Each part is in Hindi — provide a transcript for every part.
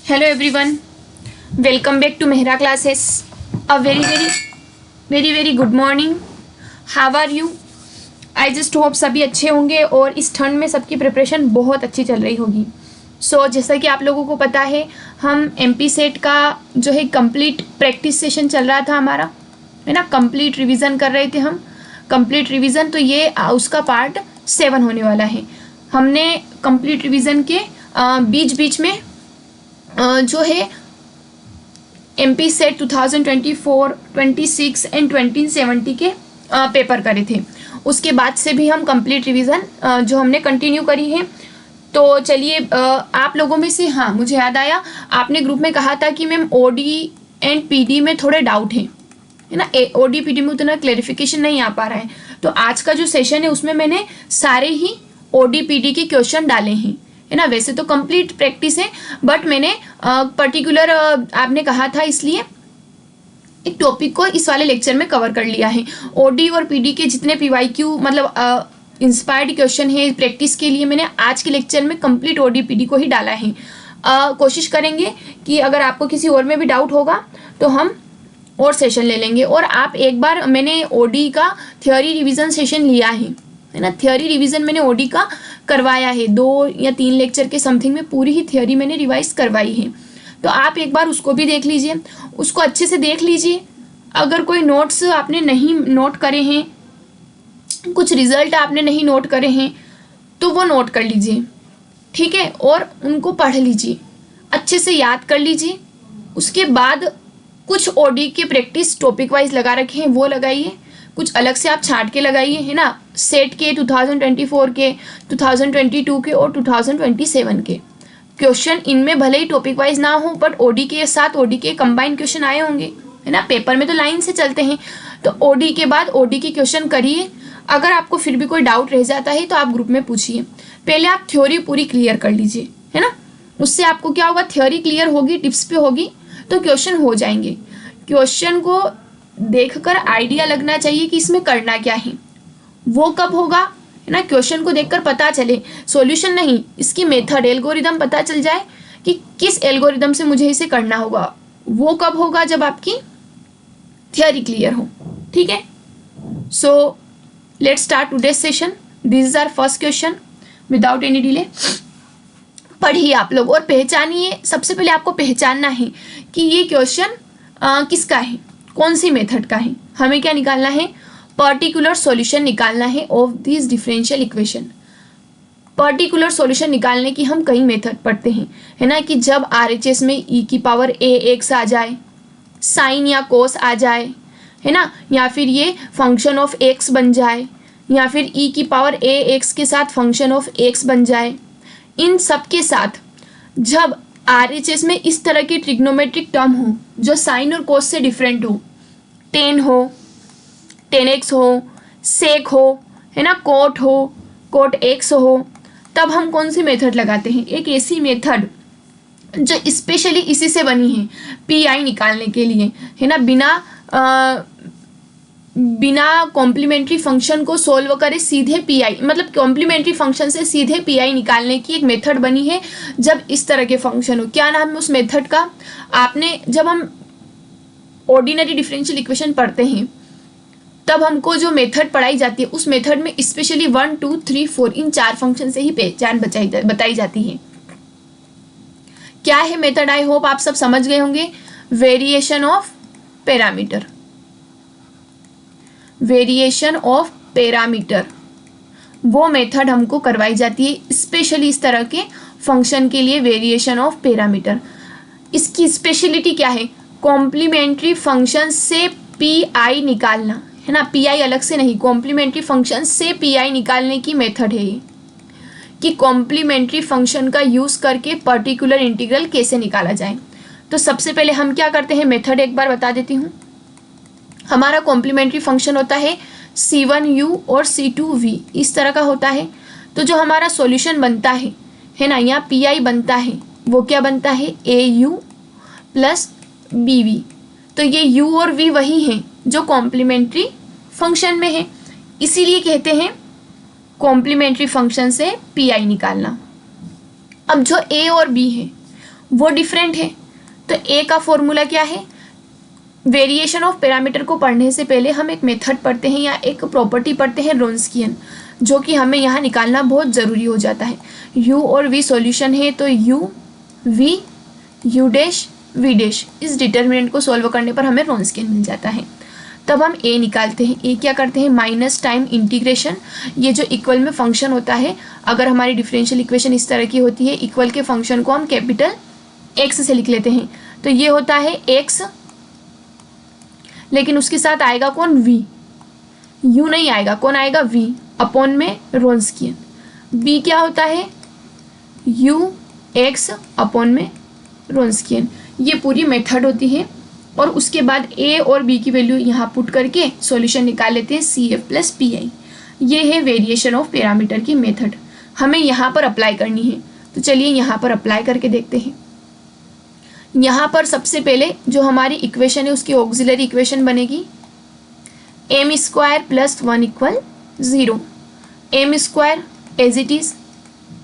Hello everyone, welcome back to Mehra classes. A very good morning. How are you? I just hope सभी अच्छे होंगे और इस ठंड में सबकी प्रिपरेशन बहुत अच्छी चल रही होगी. जैसा कि आप लोगों को पता है, हम MP सेट का जो है कंप्लीट प्रैक्टिस सेशन चल रहा था हमारा, है ना. कंप्लीट रिवीजन कर रहे थे हम. कंप्लीट रिवीजन तो ये उसका पार्ट 7 होने वाला है. हमने कंप्लीट रिवीजन के बीच में जो है MP सेट 2024, 26 एंड 2070 के पेपर करे थे. उसके बाद से भी हम कंप्लीट रिवीजन जो हमने कंटिन्यू करी है. तो चलिए, आप लोगों में से, हाँ मुझे याद आया, आपने ग्रुप में कहा था कि मैम OD एंड PD में थोड़े डाउट है ना. OD PD में उतना क्लैरिफिकेशन नहीं आ पा रहा है. तो आज का जो सेशन है उसमें मैंने सारे ही OD PD के क्वेश्चन डाले हैं, है ना. वैसे तो कंप्लीट प्रैक्टिस है, बट मैंने पर्टिकुलर आपने कहा था इसलिए एक टॉपिक को इस वाले लेक्चर में कवर कर लिया है. OD और PD के जितने PYQ मतलब इंस्पायर्ड क्वेश्चन है प्रैक्टिस के लिए, मैंने आज के लेक्चर में कंप्लीट OD PD को ही डाला है. कोशिश करेंगे कि अगर आपको किसी और में भी डाउट होगा तो हम और सेशन ले लेंगे. और आप एक बार, मैंने OD का थ्योरी रिवीजन सेशन लिया है ना. थ्योरी रिवीजन मैंने OD का करवाया है, 2 या 3 लेक्चर के समथिंग में पूरी ही थ्योरी मैंने रिवाइज करवाई है. तो आप एक बार उसको भी देख लीजिए, उसको अच्छे से देख लीजिए. अगर कोई नोट्स आपने नहीं नोट करे हैं, कुछ रिजल्ट आपने नहीं नोट करे हैं, तो वो नोट कर लीजिए, ठीक है. और उनको पढ़ लीजिए, अच्छे से याद कर लीजिए. उसके बाद कुछ OD के प्रैक्टिस टॉपिक वाइज लगा रखे हैं वो लगाइए, कुछ अलग से आप छांट के लगाइए, है ना. सेट के 2024 के, 2022 के और 2027 के क्वेश्चन, इनमें भले ही टॉपिक वाइज ना हो, बट OD के साथ OD के कंबाइंड क्वेश्चन आए होंगे, है ना. पेपर में तो लाइन से चलते हैं, तो OD के बाद OD के क्वेश्चन करिए. अगर आपको फिर भी कोई डाउट रह जाता है तो आप ग्रुप में पूछिए. पहले आप थ्योरी पूरी क्लियर कर लीजिए, है ना. उससे आपको क्या होगा, थ्योरी क्लियर होगी, टिप्स पे होगी, तो क्वेश्चन हो जाएंगे. क्वेश्चन को देखकर आइडिया लगना चाहिए कि इसमें करना क्या है. वो कब होगा, है ना. क्वेश्चन को देखकर पता चले, सॉल्यूशन नहीं, इसकी मेथड, एल्गोरिदम पता चल जाए कि किस एल्गोरिदम से मुझे इसे करना होगा. वो कब होगा, जब आपकी थियरी क्लियर हो, ठीक है. So let's start today's session. This is our first question. Without any delay पढ़िए आप लोग और पहचानिए. सबसे पहले आपको पहचानना है कि ये क्वेश्चन किसका है, कौन सी मेथड का है. हमें क्या निकालना है, पर्टिकुलर सॉल्यूशन निकालना है of this differential equation. Particular solution निकालने की हम कई मेथड पढ़ते हैं, है ना. कि जब RHS में e⁴ आ जाए, साइन या कोस आ जाए, है ना, या फिर ये फंक्शन ऑफ x बन जाए, या फिर e⁴ के साथ फंक्शन ऑफ x बन जाए. इन सब के साथ जब RHS में इस तरह की ट्रिग्नोमेट्रिक टर्म हो जो साइन और कोस से डिफरेंट हो, tan हो, tan x हो, sec हो, है ना, cot हो, cot x हो, तब हम कौन सी मेथड लगाते हैं, एक ऐसी मेथड जो स्पेशली इसी से बनी है PI निकालने के लिए, है ना. बिना कॉम्प्लीमेंट्री फंक्शन को सोल्व करे सीधे PI, मतलब कॉम्प्लीमेंट्री फंक्शन से सीधे PI निकालने की एक मेथड बनी है जब इस तरह के फंक्शन हो. क्या नाम है उस मेथड का, आपने जब हम ऑर्डिनरी डिफरेंशियल इक्वेशन पढ़ते हैं तब हमको जो मेथड पढ़ाई जाती है, उस मेथड में स्पेशली 1, 2, 3, 4 इन 4 फंक्शन से ही पहचान बताई जाती है. क्या है मेथड, आई होप आप सब समझ गए होंगे. Variation of parameter, variation of parameter, वो मेथड हमको करवाई जाती है स्पेशली इस तरह के फंक्शन के लिए. वेरिएशन ऑफ पैरामीटर, इसकी स्पेशलिटी क्या है, कॉम्प्लीमेंट्री फंक्शन से PI निकालना, है ना. PI अलग से नहीं, कॉम्प्लीमेंट्री फंक्शन से PI निकालने की मेथड है ये, कि कॉम्प्लीमेंट्री फंक्शन का यूज़ करके पर्टिकुलर इंटीग्रल कैसे निकाला जाए. तो सबसे पहले हम क्या करते हैं, मेथड एक बार बता देती हूँ. हमारा कॉम्प्लीमेंट्री फंक्शन होता है C1u और C2v, इस तरह का होता है. तो जो हमारा सॉल्यूशन बनता है ना, यहाँ PI बनता है, वो क्या बनता है, AU प्लस BV. तो ये U और V वही हैं जो कॉम्प्लीमेंट्री फंक्शन में है, इसीलिए कहते हैं कॉम्प्लीमेंट्री फंक्शन से PI निकालना. अब जो A और B है वो डिफरेंट है। तो ए का फॉर्मूला क्या है? वेरिएशन ऑफ पैरामीटर को पढ़ने से पहले हम एक मेथड पढ़ते हैं या एक प्रॉपर्टी पढ़ते हैं रॉन्स्कियन, जो कि हमें यहाँ निकालना बहुत ज़रूरी हो जाता है। u और v सॉल्यूशन है, तो u v u dash v dash इस डिटर्मिनेंट को सॉल्व करने पर हमें रॉन्स्कियन मिल जाता है। तब हम a निकालते हैं। a क्या करते हैं? माइनस टाइम इंटीग्रेशन, ये जो इक्वल में फंक्शन होता है, अगर हमारी डिफरेंशियल इक्वेशन इस तरह की होती है, इक्वल के फंक्शन को हम कैपिटल x से लिख लेते हैं। तो ये होता है x, लेकिन उसके साथ आएगा कौन? v। u नहीं आएगा, कौन आएगा? v अपॉन में रॉन्स्कियन। b क्या होता है? u x अपॉन में रॉन्स्कियन। ये पूरी मेथड होती है। और उसके बाद a और b की वैल्यू यहाँ पुट करके सॉल्यूशन निकाल लेते हैं CF प्लस PI। ये है वेरिएशन ऑफ पैरामीटर की मेथड, हमें यहाँ पर अप्लाई करनी है। तो चलिए यहाँ पर अप्लाई करके देखते हैं। यहाँ पर सबसे पहले जो हमारी इक्वेशन है उसकी ऑक्सिलरी इक्वेशन बनेगी m square plus 1 equal 0। M square as it is,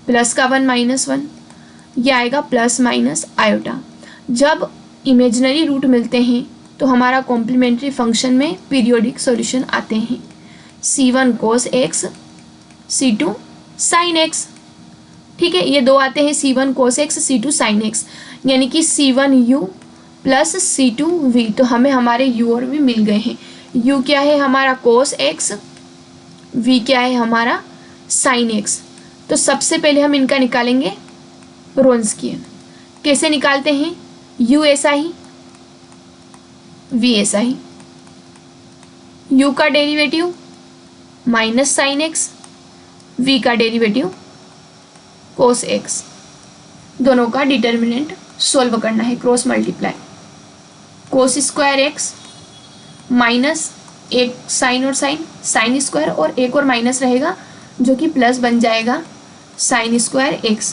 plus का 1 माइनस 1, ये आएगा प्लस माइनस आयोटा। जब इमेजिनरी रूट मिलते हैं तो हमारा कॉम्प्लीमेंट्री फंक्शन में पीरियोडिक सॉल्यूशन आते हैं। C1 cos x, C2 sin x। ठीक है, ये दो आते हैं C1 cos x, C2 sin x, यानी कि C1u प्लस C2v। तो हमें हमारे u और v मिल गए हैं। u क्या है? हमारा cos x, v क्या है? हमारा sin x। तो सबसे पहले हम इनका निकालेंगे रॉन्स्कियन। कैसे निकालते हैं? u ऐसा ही, v ऐसा ही, u का derivative minus sine x, v का डेरिवेटिव cos x, दोनों का डिटर्मिनेंट सॉल्व करना है, cross multiply. cos square x minus एक साइन और साइन, साइन स्क्वायर और एक और माइनस रहेगा जो कि प्लस बन जाएगा साइन स्क्वायर x।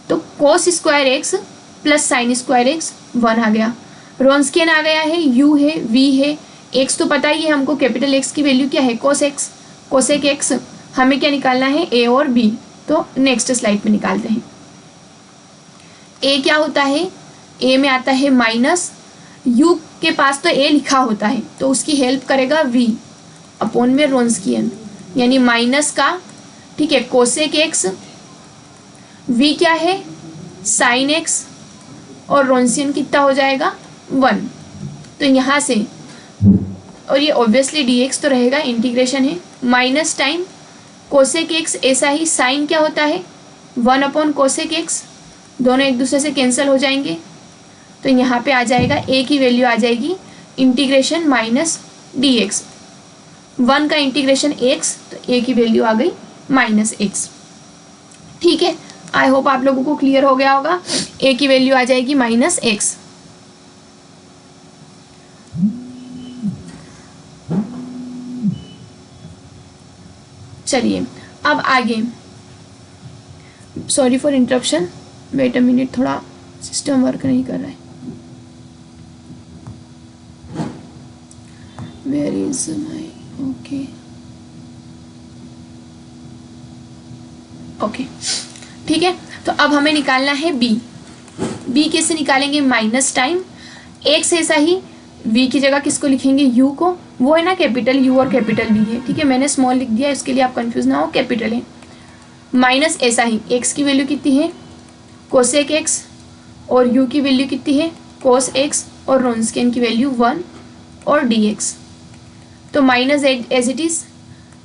तो cos square x plus sine square x 1 आ गया। रॉन्स्कियन आ गया है, u है, v है, x तो पता ही है हमको, कैपिटल x की वैल्यू क्या है? cos x, cosec x। हमें क्या निकालना है? a और b। तो नेक्स्ट स्लाइड में निकालते हैं। a क्या होता है? a में आता है माइनस, u के पास तो a लिखा होता है तो उसकी हेल्प करेगा v अपॉन में रॉन्स्कियन, यानी माइनस का, ठीक है, cosec x, v क्या है? sin x, और रॉन्स्कियन कितना हो जाएगा? 1। तो यहाँ से, और ये ऑब्वियसली dx तो रहेगा, इंटीग्रेशन है, माइनस टाइम कोसेक एक्स, ऐसा ही साइन क्या होता है? 1 अपॉन कोसेक एक्स, दोनों एक दूसरे से कैंसिल हो जाएंगे। तो यहाँ पे आ जाएगा a की वैल्यू आ जाएगी इंटीग्रेशन माइनस dx, 1 का इंटीग्रेशन x, तो a की वैल्यू आ गई माइनस x। ठीक है, आई होप आप लोगों को क्लियर हो गया होगा। a की वैल्यू आ जाएगी माइनस x। चलिए अब आगे, sorry for interruption, wait a minute, थोड़ा सिस्टम वर्क नहीं कर रहा है। Where is my, okay okay, ठीक है। तो अब हमें निकालना है b कैसे निकालेंगे? माइनस टाइम x, ऐसा ही v की जगह किसको लिखेंगे? u को, वो है ना कैपिटल u और कैपिटल v है, ठीक है, मैंने स्मॉल लिख दिया इसके लिए आप कंफ्यूज ना हो, कैपिटल है। माइनस ऐसा ही x की वैल्यू कितनी है? कोसेक x, और u की वैल्यू कितनी है? कोस x, और रॉन्स्कियन की वैल्यू 1 और dx। तो minus as it is,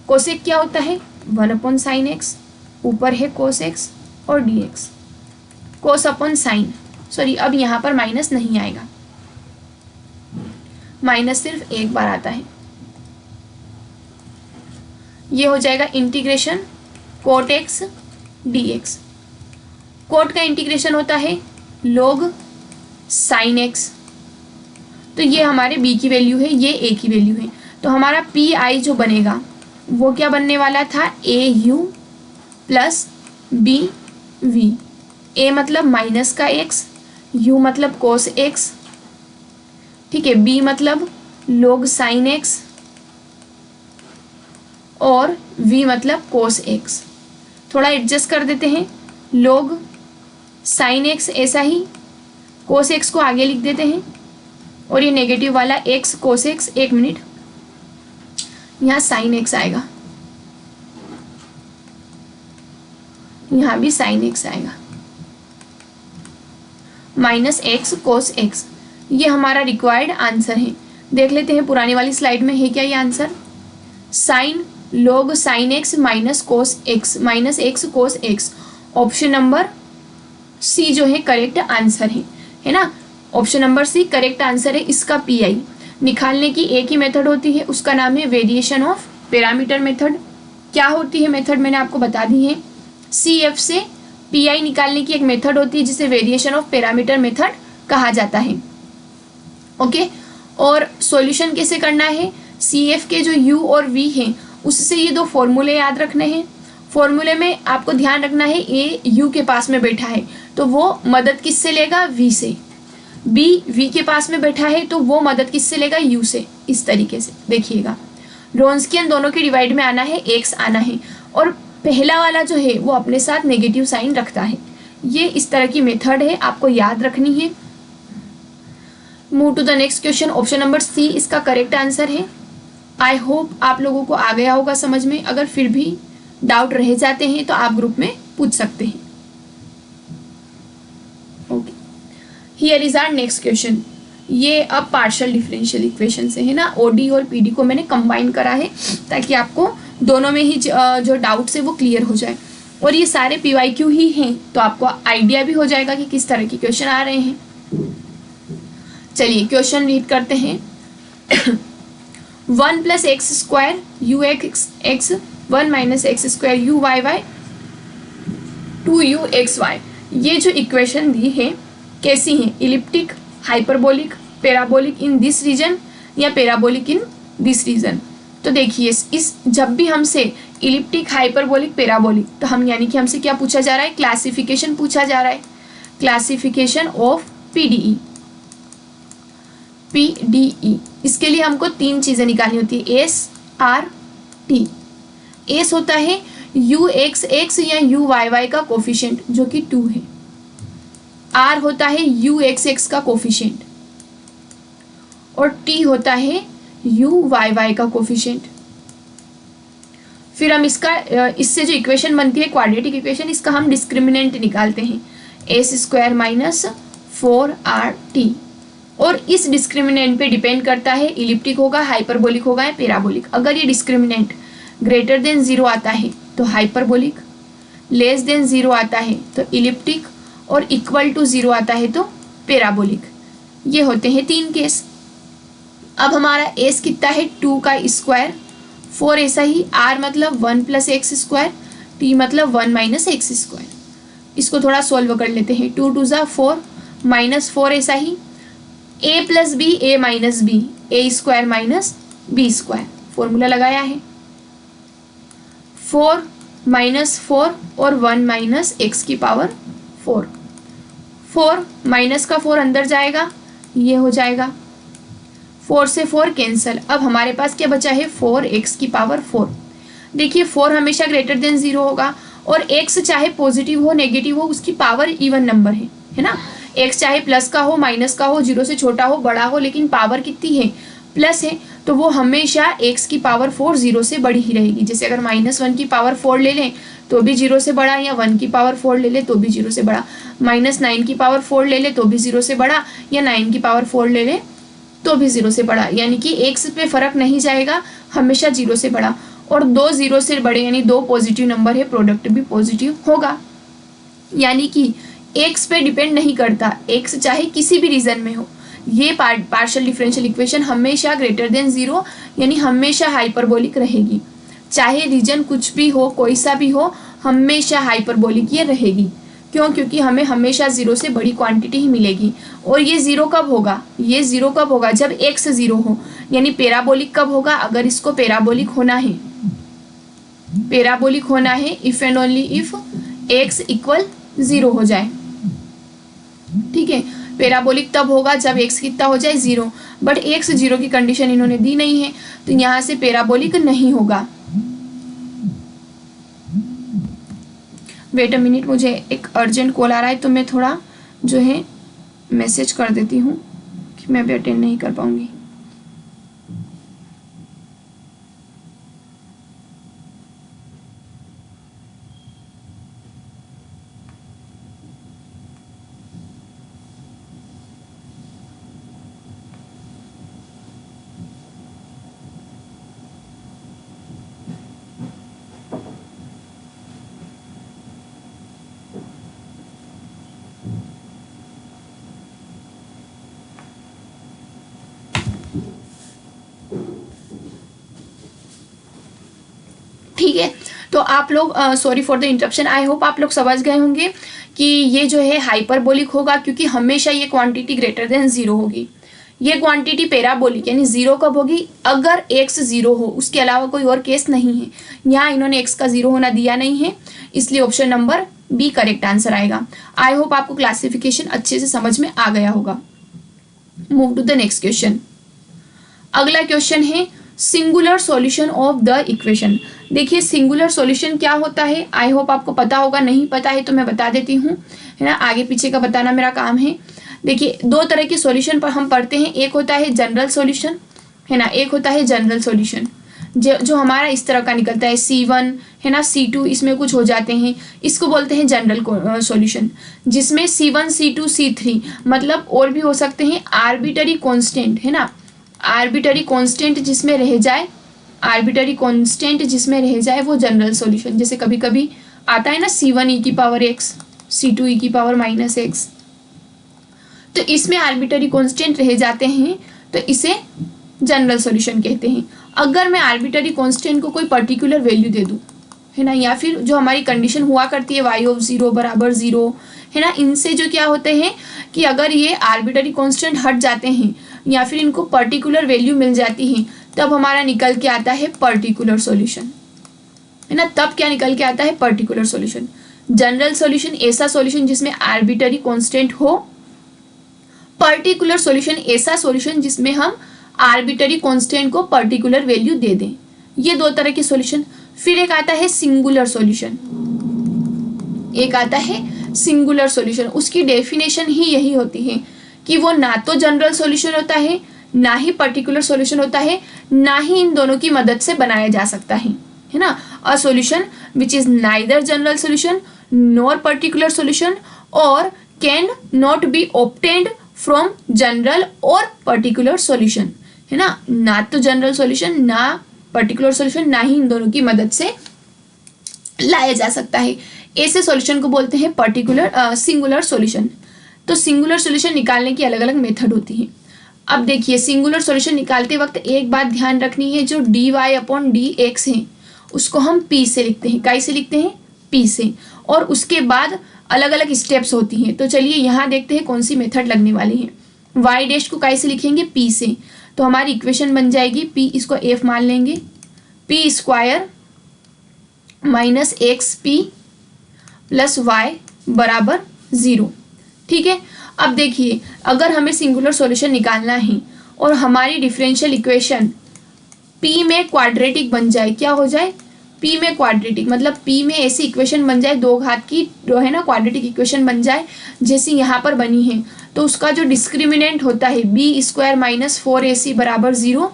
cosec क्या होता है? 1 अपॉन साइन एक्स, ऊपर है कोस x और dx, cos upon sine, sorry अब यहाँ पर माइनस नहीं आएगा, माइनस सिर्फ एक बार आता है। ये हो जाएगा integration cot x dx। Cot का इंटीग्रेशन होता है log साइन x। तो ये हमारे b की वैल्यू है, ये a की वैल्यू है। तो हमारा pi जो बनेगा वो क्या बनने वाला था? au plus bv। a मतलब माइनस का x, u मतलब कोस x, ठीक है, b मतलब log साइन x, और v मतलब कोस x। थोड़ा एडजस्ट कर देते हैं, log साइन एक्स ऐसा ही, कोस एक्स को आगे लिख देते हैं, और ये नेगेटिव वाला एक्स कोस एक्स, 1 मिनट, यहाँ साइन एक्स आएगा, यहाँ भी साइन एक्स आएगा, माइनस एक्स कोस एक्स। ये हमारा रिक्वायर्ड आंसर है। देख लेते हैं पुरानी वाली स्लाइड में है क्या ये answer. Sine log sine x minus x cos x, option number C जो है करेक्ट आंसर है ना। Option number C correct answer है। इसका पीआई निकालने की एक ही मेथड होती है, उसका नाम है वेरिएशन ऑफ पैरामीटर मेथड। क्या होती है मेथड मैंने आपको बता दी है। CF से पीआई निकालने की एक मेथड होती है जिसे वेरिएशन ऑफ पैरामीटर मेथड कहा जाता है। ओके, और सॉल्यूशन कैसे करना है। CF के जो U और V हैं उससे ये दो फॉर्मूले याद रखने हैं। फॉर्मूले में आपको ध्यान रखना है A U के पास में बैठा है तो वो मदद किससे लेगा, V से। B V के पास में बैठा है तो वो मदद किससे लेगा, U से। इस तरीके से देखिएगा, रॉन्स्कियन दोनों के डिवाइड में आना है, x आना है, और पहला वाला जो है वो अपने साथ नेगेटिव साइन रखता है। ये इस तरह की मेथड है, आपको याद रखनी है। Move to the next question. Option number C इसका करेक्ट आंसर है। आई होप आप लोगों को आ गया होगा समझ में। अगर फिर भी डाउट रह जाते हैं तो आप ग्रुप में पूछ सकते हैं। Okay, here is our next question. ये अब पार्शियल डिफरेंशियल इक्वेशन से है ना। ओडी और पीडी को मैंने कंबाइन करा है ताकि आपको दोनों में ही जो डाउट्स है वो क्लियर हो जाए, और ये सारे PYQ ही हैं तो आपको आइडिया भी हो जाएगा कि किस तरह के क्वेश्चन आ रहे हैं। चलिए क्वेश्चन रीड करते हैं। 1 + x² ux 1 - x² uyy 2uxy। ये जो इक्वेशन दी है कैसी है, elliptic, hyperbolic, parabolic in this region या पैराबोलिक इन दिस रीजन। तो देखिए इस जब भी हमसे इलिप्टिक, हाइपरबोलिक, पैराबोलिक, तो हम यानी कि हमसे क्या पूछा जा रहा है, क्लासिफिकेशन पूछा जा रहा है। Classification of PDE। इसके लिए हमको 3 चीजें निकालनी होती है, S R T। S होता है UXX या UYY का कोफिशिएंट जो कि 2 है। R होता है UXX का कोफिशिएंट, और T होता है UYY का कोफिशिएंट। फिर हम इससे जो इक्वेशन बनती है क्वाड्रेटिक इक्वेशन, इसका हम डिस्क्रिमिनेंट निकालते हैं, S² - 4RT। और इस डिस्क्रिमिनेंट पे डिपेंड करता है इलिप्टिक होगा, हाइपरबोलिक होगा या पैराबोलिक। अगर ये डिस्क्रिमिनेंट ग्रेटर देन 0 आता है तो हाइपरबोलिक, लेस देन 0 आता है तो इलिप्टिक, और इक्वल टू 0 आता है तो पैराबोलिक। ये होते हैं 3 केस। अब हमारा S कितना है, 2 का स्क्वायर, 4 ऐसा ही, R मतलब 1 + x², T मतलब 1 - x²। इसको थोड़ा सॉल्व कर लेते हैं। 2 2 = 4, -4 ऐसा ही, A + B A - B A² - B²। Formula लगाया है। 4 -4 और 1 - x⁴। 4 माइनस का 4 अंदर जाएगा, ये हो जाएगा, 4 से 4 कैंसिल। अब हमारे पास क्या बचा है, 4x⁴। देखिए 4 हमेशा ग्रेटर देन 0 होगा, और x चाहे पॉजिटिव हो नेगेटिव हो उसकी पावर इवन नंबर है ना। x चाहे प्लस का हो, माइनस का हो, 0 से छोटा हो, बड़ा हो, लेकिन पावर कितनी है, प्लस है, तो वो हमेशा x⁴ 0 से बड़ी ही रहेगी। जैसे अगर -1⁴ ले लें तो भी 0 से बड़ा, या 1⁴ ले ले तो भी 0 से बड़ा, -9⁴ ले ले तो भी 0 से बड़ा, या 9⁴ ले ले तो भी 0 से बड़ा। यानी कि x पे फर्क नहीं जाएगा, हमेशा 0 से बड़ा। और 2 0 से बड़े यानी 2 पॉजिटिव नंबर है, प्रोडक्ट भी पॉजिटिव होगा। यानी कि x पे डिपेंड नहीं करता, x चाहे किसी भी रीजन में हो। ये पार्शियल डिफरेंशियल इक्वेशन हमेशा ग्रेटर देन 0 यानी हमेशा हाइपरबोलिक रहेगी। चाहे रीजन कुछ भी हो, कोई सा भी हो, हमेशा हाइपरबोलिक ये रहेगी। क्यों? क्योंकि हमें हमेशा 0 से बड़ी क्वांटिटी ही मिलेगी। और ये 0 कब होगा, ये 0 कब होगा, जब x 0 हो। यानी पैराबोलिक कब होगा, अगर इसको पैराबोलिक होना है, पैराबोलिक होना है if and only if x = 0 हो जाए। ठीक है, पैराबोलिक तब होगा जब x कितना हो जाए, 0। बट x 0 की कंडीशन इन्होंने दी नहीं है, तो यहां से पैराबोलिक नहीं होगा। वेट अ मिनट, मुझे एक अर्जेंट कॉल आ रहा है तो मैं थोड़ा जो है मैसेज कर देती हूँ कि मैं भी अटेंड नहीं कर पाऊँगी। ठीक है, तो आप लोग sorry for the interruption, I hope आप लोग समझ गए होंगे कि ये जो है हाइपरबोलिक होगा क्योंकि हमेशा ये क्वांटिटी ग्रेटर देन जीरो होगी। ये क्वांटिटी पैराबोलिक यानी जीरो कब होगी, अगर एक्स जीरो हो, उसके अलावा कोई और केस नहीं है। यहाँ इन्होंने एक्स का जीरो होना दिया नहीं है, इसलिए option number B correct answer आएगा। आई होप आपको क्लासिफिकेशन अच्छे से समझ में आ गया होगा। Move to the next question. अगला क्वेश्चन है singular solution of the equation. देखिए सिंगुलर सॉल्यूशन क्या होता है, आई होप आपको पता होगा, नहीं पता है तो मैं बता देती हूँ, है ना, आगे पीछे का बताना मेरा काम है। देखिए दो तरह के सॉल्यूशन पर हम पढ़ते हैं, एक होता है जनरल सॉल्यूशन, है ना, एक होता है जनरल सॉल्यूशन जो हमारा इस तरह का निकलता है C1, है ना, C2 इसमें कुछ हो जाते हैं, इसको बोलते हैं जनरल सॉल्यूशन, जिसमें C1 C2 C3 मतलब और भी हो सकते हैं आर्बिटरी कांस्टेंट, है ना, आर्बिटरी कांस्टेंट जिसमें रह जाए, आर्बिटरी कांस्टेंट जिसमें रह जाए वो जनरल सॉल्यूशन। जैसे कभी कभी आता है ना C1 e की पावर x, C2 e की पावर -x, तो इसमें आर्बिटरी कांस्टेंट रह जाते हैं तो इसे जनरल सॉल्यूशन कहते हैं। अगर मैं आर्बिटरी कांस्टेंट को कोई पर्टिकुलर वैल्यू दे दूं, है ना, या फिर जो हमारी कंडीशन हुआ करती है y ऑफ 0 बराबर 0, है ना, इनसे जो क्या होते हैं कि अगर ये आर्बिटरी कांस्टेंट हट जाते हैं या फिर इनको पर्टिकुलर वैल्यू मिल जाती है, तब हमारा निकल के आता है पर्टिकुलर सॉल्यूशन, है ना, तब क्या निकल के आता है पर्टिकुलर सॉल्यूशन। जनरल सॉल्यूशन ऐसा सॉल्यूशन जिसमें आर्बिटरी कांस्टेंट हो, पर्टिकुलर सॉल्यूशन ऐसा सॉल्यूशन जिसमें हम आर्बिटरी कांस्टेंट को पर्टिकुलर वैल्यू दे दें। ये दो तरह के सॉल्यूशन। फिर एक आता है सिंगुलर सॉल्यूशन, एक आता है सिंगुलर सॉल्यूशन। उसकी डेफिनेशन ही यही होती है कि वो ना तो जनरल सॉल्यूशन होता है, ना ही पर्टिकुलर सॉल्यूशन होता है, ना ही इन दोनों की मदद से बनाया जा सकता है ना। A solution which is neither general solution nor particular solution और can not be obtained from general और पर्टिकुलर सॉल्यूशन, है ना, ना तो जनरल सॉल्यूशन ना पर्टिकुलर सॉल्यूशन, ना ही इन दोनों की मदद से लाया जा सकता है। ऐसे सॉल्यूशन को बोलते हैं पर्टिकुलर सिंगुलर सॉल्यूशन। तो सिंगुलर सॉल्यूशन निकालने की अलग अलग मेथड होती है। अब देखिए सिंगुलर सॉल्यूशन निकालते वक्त एक बात ध्यान रखनी है, जो dy/dx है उसको हम p से लिखते हैं। काय से लिखते हैं? p से। और उसके बाद अलग अलग स्टेप्स होती हैं। तो चलिए यहाँ देखते हैं कौन सी मेथड लगने वाली है। y डैश को काय से लिखेंगे? p से। तो हमारी इक्वेशन बन जाएगी p, इसको f मान लेंगे, p square minus x p plus y बराबर 0। ठीक है। अब देखिए अगर हमें सिंगुलर सॉल्यूशन निकालना है और हमारी डिफरेंशियल इक्वेशन p में क्वाड्रेटिक बन जाए, क्या हो जाए? p में क्वाड्रेटिक मतलब p में ऐसी इक्वेशन बन जाए, दो घात की जो है ना क्वाड्रेटिक इक्वेशन बन जाए जैसी यहाँ पर बनी है, तो उसका जो डिस्क्रिमिनेंट होता है b स्क्वायर माइनस 4ac बराबर 0,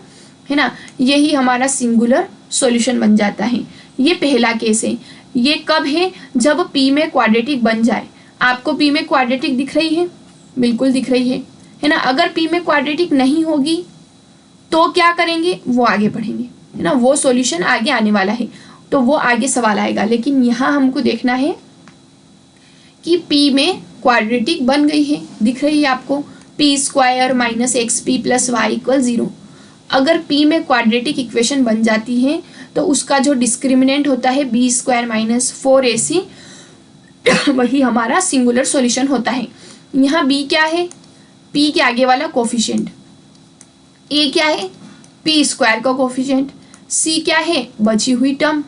है ना, यही हमारा सिंगुलर सॉल्यूशन बन जाता है। ये पहला केस है। ये कब है? जब p में क्वाड्रेटिक बन जाए। आपको p में क्वाड्रेटिक दिख रही है? बिल्कुल दिख रही है ना। अगर p में क्वाड्रेटिक नहीं होगी तो क्या करेंगे वो आगे पढ़ेंगे, है ना, वो सॉल्यूशन आगे आने वाला है, तो वो आगे सवाल आएगा। लेकिन यहाँ हमको देखना है कि p में क्वाड्रेटिक बन गई है, दिख रही है आपको, p square minus x p plus y equal 0। अगर p में क्वाड्रेटिक इक्वेशन बन जाती है तो उसका जो डिस्क्रिमिनेंट होता है b स्क्वायर माइनस 4ac वही हमारा सिंगुलर सॉल्यूशन होता है। यहाँ b क्या है? p के आगे वाला कोफिशिएंट। a क्या है? p स्क्वायर का कोफिशिएंट। c क्या है? बची हुई टर्म।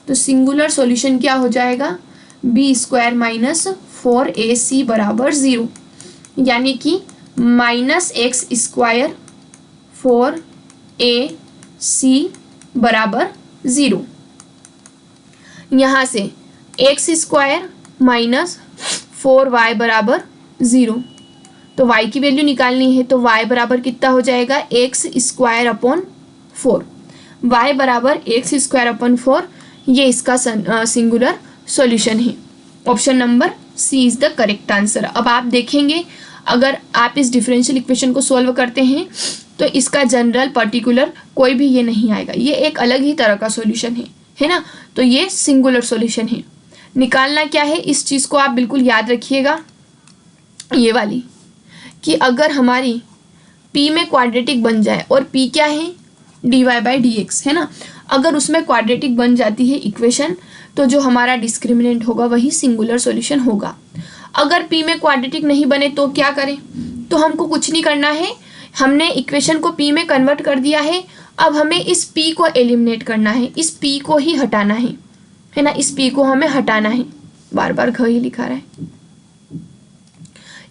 तो सिंगुलर सॉल्यूशन क्या हो जाएगा? b स्क्वायर माइनस 4ac बराबर 0, यानी कि माइनस एक्स स्क्वायर 4ac बराबर 0। यहाँ से एक्स स्क्वायर माइनस 4y बराबर 0। तो y की वैल्यू निकालनी है, तो y बराबर कितना हो जाएगा, एक्स स्क्वायर अपॉन 4। y बराबर एक्स स्क्वायर अपॉन 4, ये इसका सिंगुलर सॉल्यूशन है। Option number C is the correct answer. अब आप देखेंगे अगर आप इस डिफरेंशियल इक्वेशन को सॉल्व करते हैं तो इसका जनरल पर्टिकुलर कोई भी ये नहीं आएगा, ये एक अलग ही तरह का सॉल्यूशन है ना। तो ये सिंगुलर सॉल्यूशन है। निकालना क्या है, इस चीज़ को आप बिल्कुल याद रखिएगा, ये वाली, कि अगर हमारी p में क्वाड्रेटिक बन जाए, और p क्या है, dy/dx है ना, अगर उसमें क्वाड्रेटिक बन जाती है इक्वेशन, तो जो हमारा डिस्क्रिमिनेंट होगा वही सिंगुलर सॉल्यूशन होगा। अगर p में क्वाड्रेटिक नहीं बने तो क्या करें, तो हमको कुछ नहीं करना है, हमने इक्वेशन को p में कन्वर्ट कर दिया है। अब हमें इस p को एलिमिनेट करना है, इस p को ही हटाना है ना, इस p को हमें हटाना है, बार बार घ ही लिखा रहा है,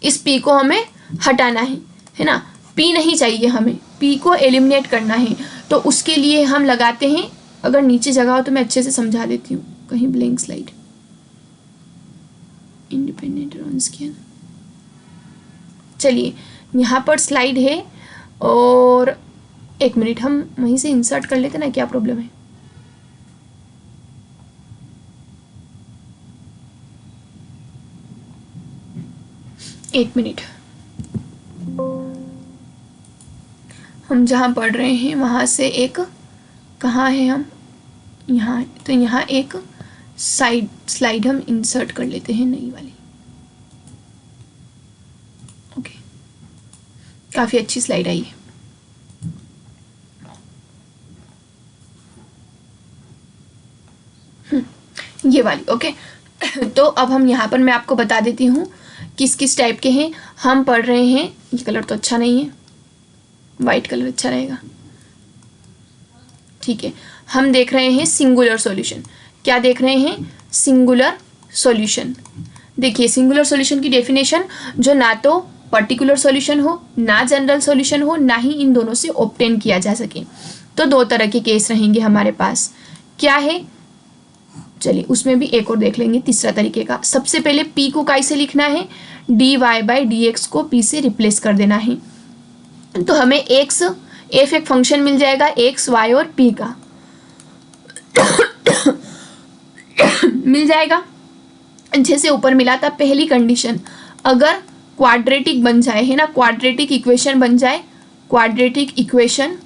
इस p को हमें हटाना है ना, p नहीं चाहिए हमें, p को एलिमिनेट करना है। तो उसके लिए हम लगाते हैं, अगर नीचे जगह हो तो मैं अच्छे से समझा देती हूँ, कहीं ब्लैंक स्लाइड, इंडिपेंडेंट रन्स किया। चलिए यहाँ पर स्लाइड है, और एक मिनट हम वहीं से इंसर्ट कर लेते ना, क्या प्रॉब्लम है। एक मिनट, हम जहाँ पढ़ रहे हैं वहाँ से एक, कहाँ है हम, यहाँ, तो यहाँ एक स्लाइड हम इंसर्ट कर लेते हैं, नई वाली। ओके, काफ़ी अच्छी स्लाइड आई है। ये वाली, ओके। तो अब हम यहाँ पर मैं आपको बता देती हूँ किस किस टाइप के हैं हम पढ़ रहे हैं। ये कलर तो अच्छा नहीं है, वाइट कलर अच्छा रहेगा, ठीक है। हम देख रहे हैं सिंगुलर सॉल्यूशन। क्या देख रहे हैं, सिंगुलर सॉल्यूशन। देखिए सिंगुलर सॉल्यूशन की डेफिनेशन, जो ना तो पर्टिकुलर सॉल्यूशन हो, ना जनरल सॉल्यूशन हो, ना ही इन दोनों से ऑब्टेन किया जा सके। तो दो तरह के केस रहेंगे हमारे पास। क्या है, चलिए उसमें भी एक और देख लेंगे, तीसरा तरीके का। सबसे पहले p को कैसे लिखना है, dy/dx को p से रिप्लेस कर देना है। तो हमें x f एक फंक्शन मिल जाएगा, x y और p का मिल जाएगा, जैसे ऊपर मिला था। पहली कंडीशन, अगर क्वाड्रेटिक बन जाए, है ना, क्वाड्रेटिक इक्वेशन बन जाए, क्वाड्रेटिक इक्वेशन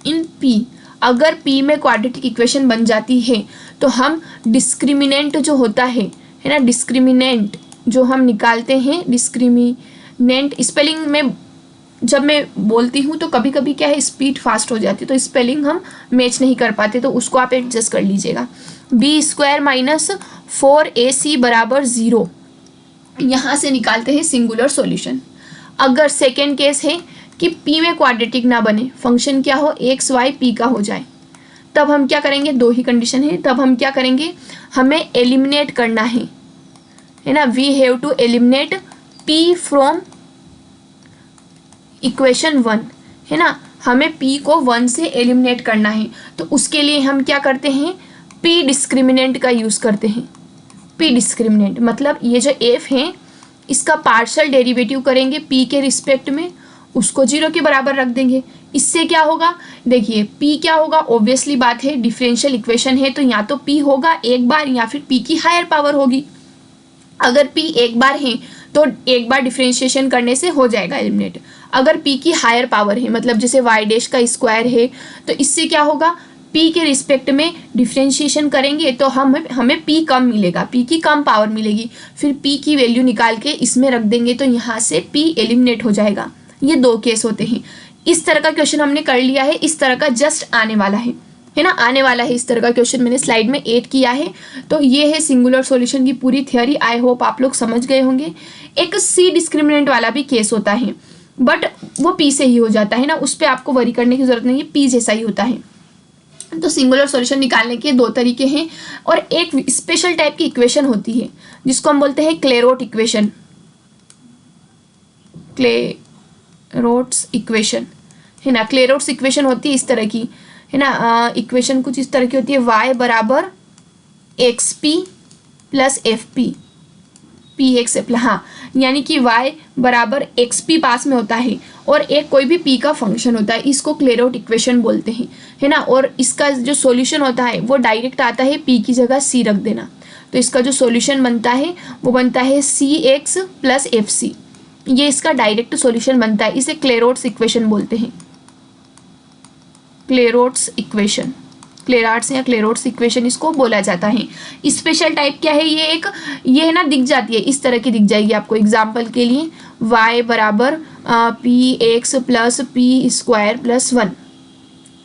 इन p, अगर p में क्वाड्रेटिक इक्वेशन बन जाती है तो हम डिस्क्रिमिनेंट जो होता है ना, डिस्क्रिमिनेंट जो हम निकालते हैं, डिस्क्रिमिनेंट स्पेलिंग में जब मैं बोलती हूँ तो कभी कभी क्या है, स्पीड फास्ट हो जाती है, तो स्पेलिंग हम मैच नहीं कर पाते, तो उसको आप एडजस्ट कर लीजिएगा। b² - 4ac बराबर 0, यहाँ से निकालते हैं सिंगुलर सॉल्यूशन। अगर सेकेंड केस है कि p में क्वाड्रेटिक ना बने, फंक्शन क्या हो, x y p का हो जाए, तब हम क्या करेंगे, दो ही कंडीशन है, तब हम क्या करेंगे, हमें एलिमिनेट करना है ना, we have to eliminate p from equation 1, है ना, हमें p को 1 से एलिमिनेट करना है। तो उसके लिए हम क्या करते हैं, p डिस्क्रिमिनेंट का यूज़ करते हैं। p डिस्क्रिमिनेंट मतलब ये जो f है, इसका पार्शियल डेरिवेटिव करेंगे p के रिस्पेक्ट में, उसको 0 के बराबर रख देंगे। इससे क्या होगा, देखिए p क्या होगा, ऑब्वियसली बात है, डिफरेंशियल इक्वेशन है, तो या तो p होगा एक बार, या फिर p की हायर पावर होगी। अगर p एक बार है तो एक बार डिफरेंशिएशन करने से हो जाएगा एलिमिनेट। अगर p की हायर पावर है, मतलब जैसे y' का स्क्वायर है, तो इससे क्या होगा, p के रिस्पेक्ट में डिफरेंशिएशन करेंगे तो हमें p कम मिलेगा, p की कम पावर मिलेगी, फिर p की वैल्यू निकाल के इसमें रख देंगे, तो यहाँ से p एलिमिनेट हो जाएगा। ये दो केस होते हैं। इस तरह का क्वेश्चन हमने कर लिया है, इस तरह का जस्ट आने वाला है ना, आने वाला है इस तरह का क्वेश्चन, मैंने स्लाइड में ऐड किया है। तो ये है सिंगुलर सॉल्यूशन की पूरी थ्योरी। आई होप आप लोग समझ गए होंगे। एक सी डिस्क्रिमिनेंट वाला भी केस होता है, बट वो पी से ही हो जाता है ना, उस पर आपको वरी करने की जरूरत नहीं है, पी जैसा ही होता है। तो सिंगुलर सॉल्यूशन निकालने के दो तरीके हैं, और एक स्पेशल टाइप की इक्वेशन होती है जिसको हम बोलते हैं क्लेरोट इक्वेशन, क्लेरोट्स इक्वेशन, है ना। क्लेरोट्स इक्वेशन होती है इस तरह की, है ना, इक्वेशन कुछ इस तरह की होती है, y बराबर x p plus F P, P x plus, हाँ, यानी कि y बराबर एक्स पी पास में होता है और एक कोई भी p का फंक्शन होता है, इसको क्लेरोट इक्वेशन बोलते हैं, है ना। और इसका जो सॉल्यूशन होता है वो डायरेक्ट आता है p की जगह c रख देना, तो इसका जो सॉल्यूशन बनता है वो बनता है सी एक्स प्लस एफ सी, ये इसका डायरेक्ट सॉल्यूशन बनता है। इसे क्लेरोट्स इक्वेशन बोलते हैं, क्लेरोट्स इक्वेशन, क्लेरार्ट्स या क्लेरोट्स इक्वेशन इसको बोला जाता है। स्पेशल टाइप क्या है, ये है ना, दिख जाती है इस तरह की, दिख जाएगी आपको। एग्जाम्पल के लिए y बराबर P x plus P square plus 1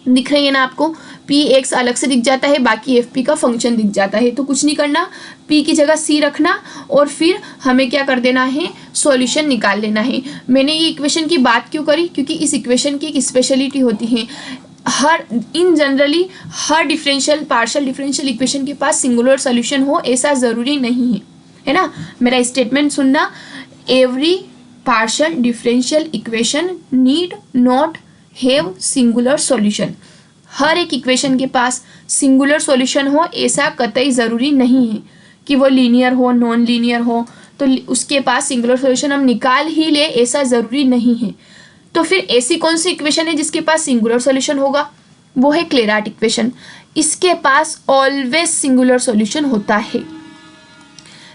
दिख रही है ना आपको। पी एक्स अलग से दिख जाता है, बाकी एफ पी का फंक्शन दिख जाता है। तो कुछ नहीं करना, पी की जगह सी रखना और फिर हमें क्या कर देना है, सॉल्यूशन निकाल लेना है। मैंने ये इक्वेशन की बात क्यों करी, क्योंकि इस इक्वेशन की एक स्पेशलिटी होती है, हर इन जनरली हर डिफरेंशियल पार्शियल डिफरेंशियल इक्वेशन के पास सिंगुलर सॉल्यूशन हो ऐसा ज़रूरी नहीं है, है ना। मेरा स्टेटमेंट सुनना, every partial differential equation need not have singular solution. हर एक इक्वेशन के पास सिंगुलर सॉल्यूशन हो ऐसा कतई ज़रूरी नहीं है कि वो लीनियर हो, नॉन लीनियर हो, तो उसके पास सिंगुलर सॉल्यूशन हम निकाल ही ले ऐसा ज़रूरी नहीं है। तो फिर ऐसी कौन सी इक्वेशन है जिसके पास सिंगुलर सॉल्यूशन होगा, वो है क्लेरार्ट इक्वेशन। इसके पास ऑलवेज सिंगुलर सॉल्यूशन होता है।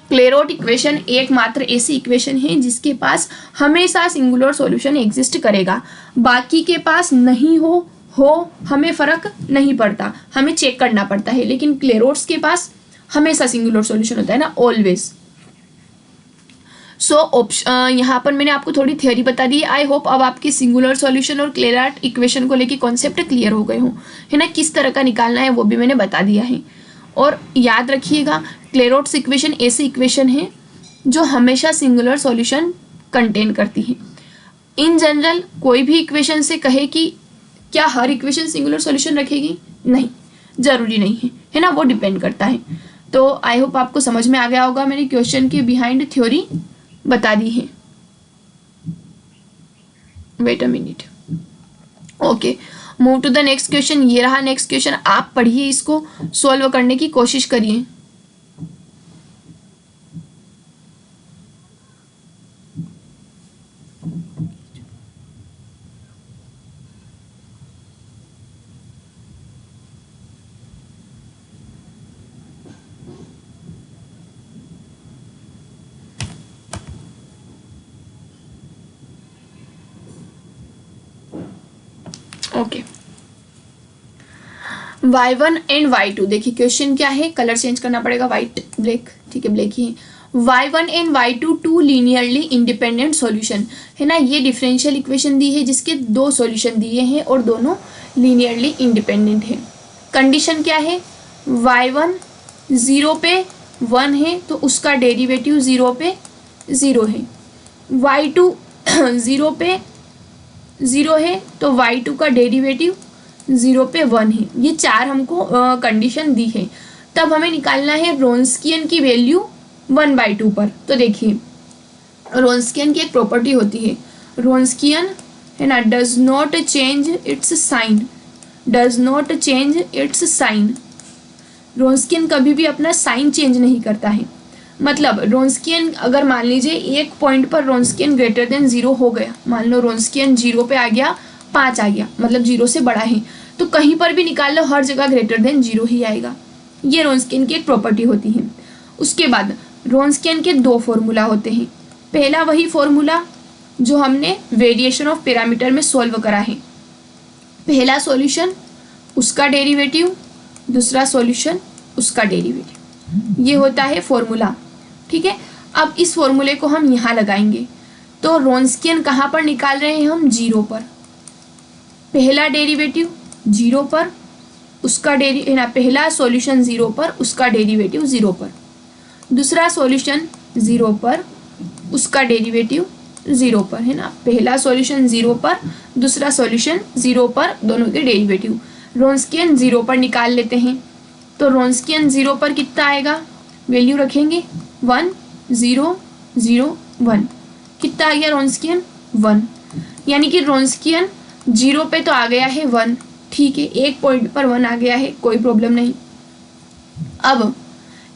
क्लेरोट इक्वेशन एकमात्र ऐसी इक्वेशन है जिसके पास हमेशा सिंगुलर सॉल्यूशन एग्जिस्ट करेगा, बाकी के पास नहीं हो हमें फर्क नहीं पड़ता, हमें चेक करना पड़ता है, लेकिन क्लेरोट्स के पास हमेशा सिंगुलर सॉल्यूशन होता है ना, ऑलवेज। सो यहाँ पर मैंने आपको थोड़ी थ्योरी बता दी। आई होप अब आपकी सिंगुलर सॉल्यूशन और क्लेरार्ट इक्वेशन को लेके कॉन्सेप्ट क्लियर हो गए हों, है ना। किस तरह का निकालना है वो भी मैंने बता दिया है। और याद रखिएगा, क्लेरोट्स इक्वेशन ऐसी इक्वेशन है जो हमेशा सिंगुलर सॉल्यूशन कंटेन करती है। इन जनरल कोई भी इक्वेशन से कहे कि क्या हर इक्वेशन सिंगुलर सॉल्यूशन रखेगी, नहीं, ज़रूरी नहीं है, है ना, वो डिपेंड करता है। तो आई होप आपको समझ में आ गया होगा, मैंने क्वेश्चन के बिहाइंड थ्योरी बता दी है। Wait a minute, okay, move to the next question. ये रहा नेक्स्ट क्वेश्चन, आप पढ़िए, इसको सॉल्व करने की कोशिश करिए। ओके, y1 एंड y2, देखिए क्वेश्चन क्या है, कलर चेंज करना पड़ेगा, वाइट ब्लैक, ठीक है, ब्लैक ही है। y1 and y2 two linearly independent solution, है ना। ये डिफरेंशियल इक्वेशन दी है जिसके दो सॉल्यूशन दिए हैं और दोनों लीनियरली इंडिपेंडेंट है। कंडीशन क्या है, y1 0 पे 1 है तो उसका डेरिवेटिव 0 पे 0 है, y2 0 पे 0 है तो y2 का डेरिवेटिव 0 पे 1 है। ये चार हमको कंडीशन दी है। तब हमें निकालना है रोन्स्कियन की वैल्यू 1/2 पर। तो देखिए, रोन्स्कियन की एक प्रॉपर्टी होती है, रोन्स्कियन, है ना, does not change its sign, does not change its sign. Wronskian कभी भी अपना साइन चेंज नहीं करता है। मतलब रोन्स्कियन, अगर मान लीजिए एक पॉइंट पर रोन्स्कियन ग्रेटर देन 0 हो गया, मान लो रोन्स्कियन 0 पे आ गया, 5 आ गया, मतलब 0 से बड़ा है, तो कहीं पर भी निकाल लो हर जगह ग्रेटर देन 0 ही आएगा। ये रोन्स्कियन की एक प्रॉपर्टी होती है। उसके बाद रोन्स्कियन के दो फॉर्मूला होते हैं। पहला वही फॉर्मूला जो हमने वेरिएशन ऑफ पैरामीटर में सॉल्व करा है, पहला सॉल्यूशन उसका डेरिवेटिव, दूसरा सॉल्यूशन उसका डेरिवेटिव, ये होता है फॉर्मूला, ठीक है। अब इस फॉर्मूले को हम यहाँ लगाएंगे, तो रोन्स्कियन कहाँ पर निकाल रहे हैं हम, 0 पर। पहला डेरिवेटिव 0 पर, उसका पहला सॉल्यूशन 0 पर, उसका डेरिवेटिव 0 पर, दूसरा सॉल्यूशन 0 पर, उसका डेरिवेटिव 0 पर, है ना। पहला सॉल्यूशन 0 पर, दूसरा सॉल्यूशन 0 पर, दोनों के डेरिवेटिव। रोन्स्कियन 0 पर निकाल लेते हैं, तो रोन्स्कियन 0 पर कितना आएगा, वैल्यू रखेंगे 1 0 0 1, कितना आ गया रोन्स्कियन 1, यानी कि रोन्स्कियन 0 पे तो आ गया है 1, ठीक है, एक पॉइंट पर 1 आ गया है, कोई प्रॉब्लम नहीं। अब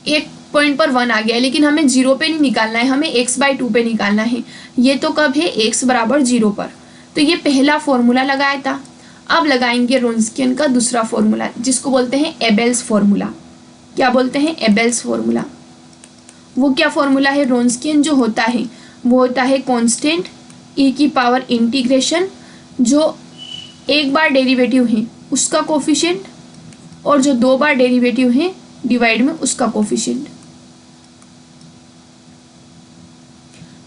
एक पॉइंट पर 1 आ गया है, लेकिन हमें 0 पे नहीं निकालना है, हमें x/2 पे निकालना है। ये तो कब है, x बराबर 0 पर। तो ये पहला फॉर्मूला लगाया था। अब लगाएंगे रोन्सकियन का दूसरा फॉर्मूला, जिसको बोलते हैं एबेल्स फॉर्मूला। क्या बोलते हैं, एबेल्स फॉर्मूला। वो क्या फॉर्मूला है, रोन्सकियन जो होता है वो होता है कांस्टेंट e की पावर इंटीग्रेशन, जो एक बार डेरिवेटिव है उसका कोफिशिएंट, और जो 2 बार डेरिवेटिव है डिवाइड में उसका कोफिशिएंट।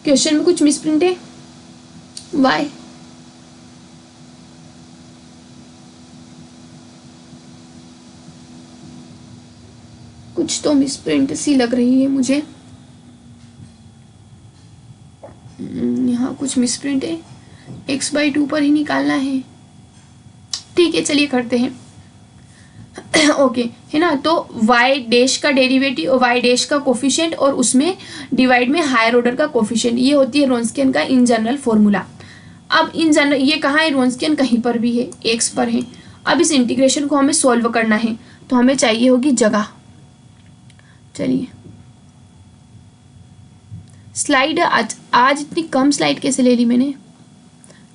क्वेश्चन में कुछ मिसप्रिंट है, वाई? कुछ तो मिसप्रिंट सी लग रही है मुझे। यहाँ कुछ मिसप्रिंट है, x/2 पर ही निकालना है। ठीक है, चलिए करते हैं। ओके है ना, तो y डैश का डेरिवेटिव और y डैश का कोफिशिएंट, और उसमें डिवाइड में हायर ऑर्डर का कोफिशिएंट, ये होती है रोन्सकियन का इन जनरल फॉर्मूला। अब इन जनरल ये कहाँ है, रोन्सकियन कहीं पर भी है, x पर है। अब इस इंटीग्रेशन को हमें सॉल्व करना है, तो हमें चाहिए होगी जगह। चलिए स्लाइड, आज इतनी कम स्लाइड कैसे ले ली मैंने,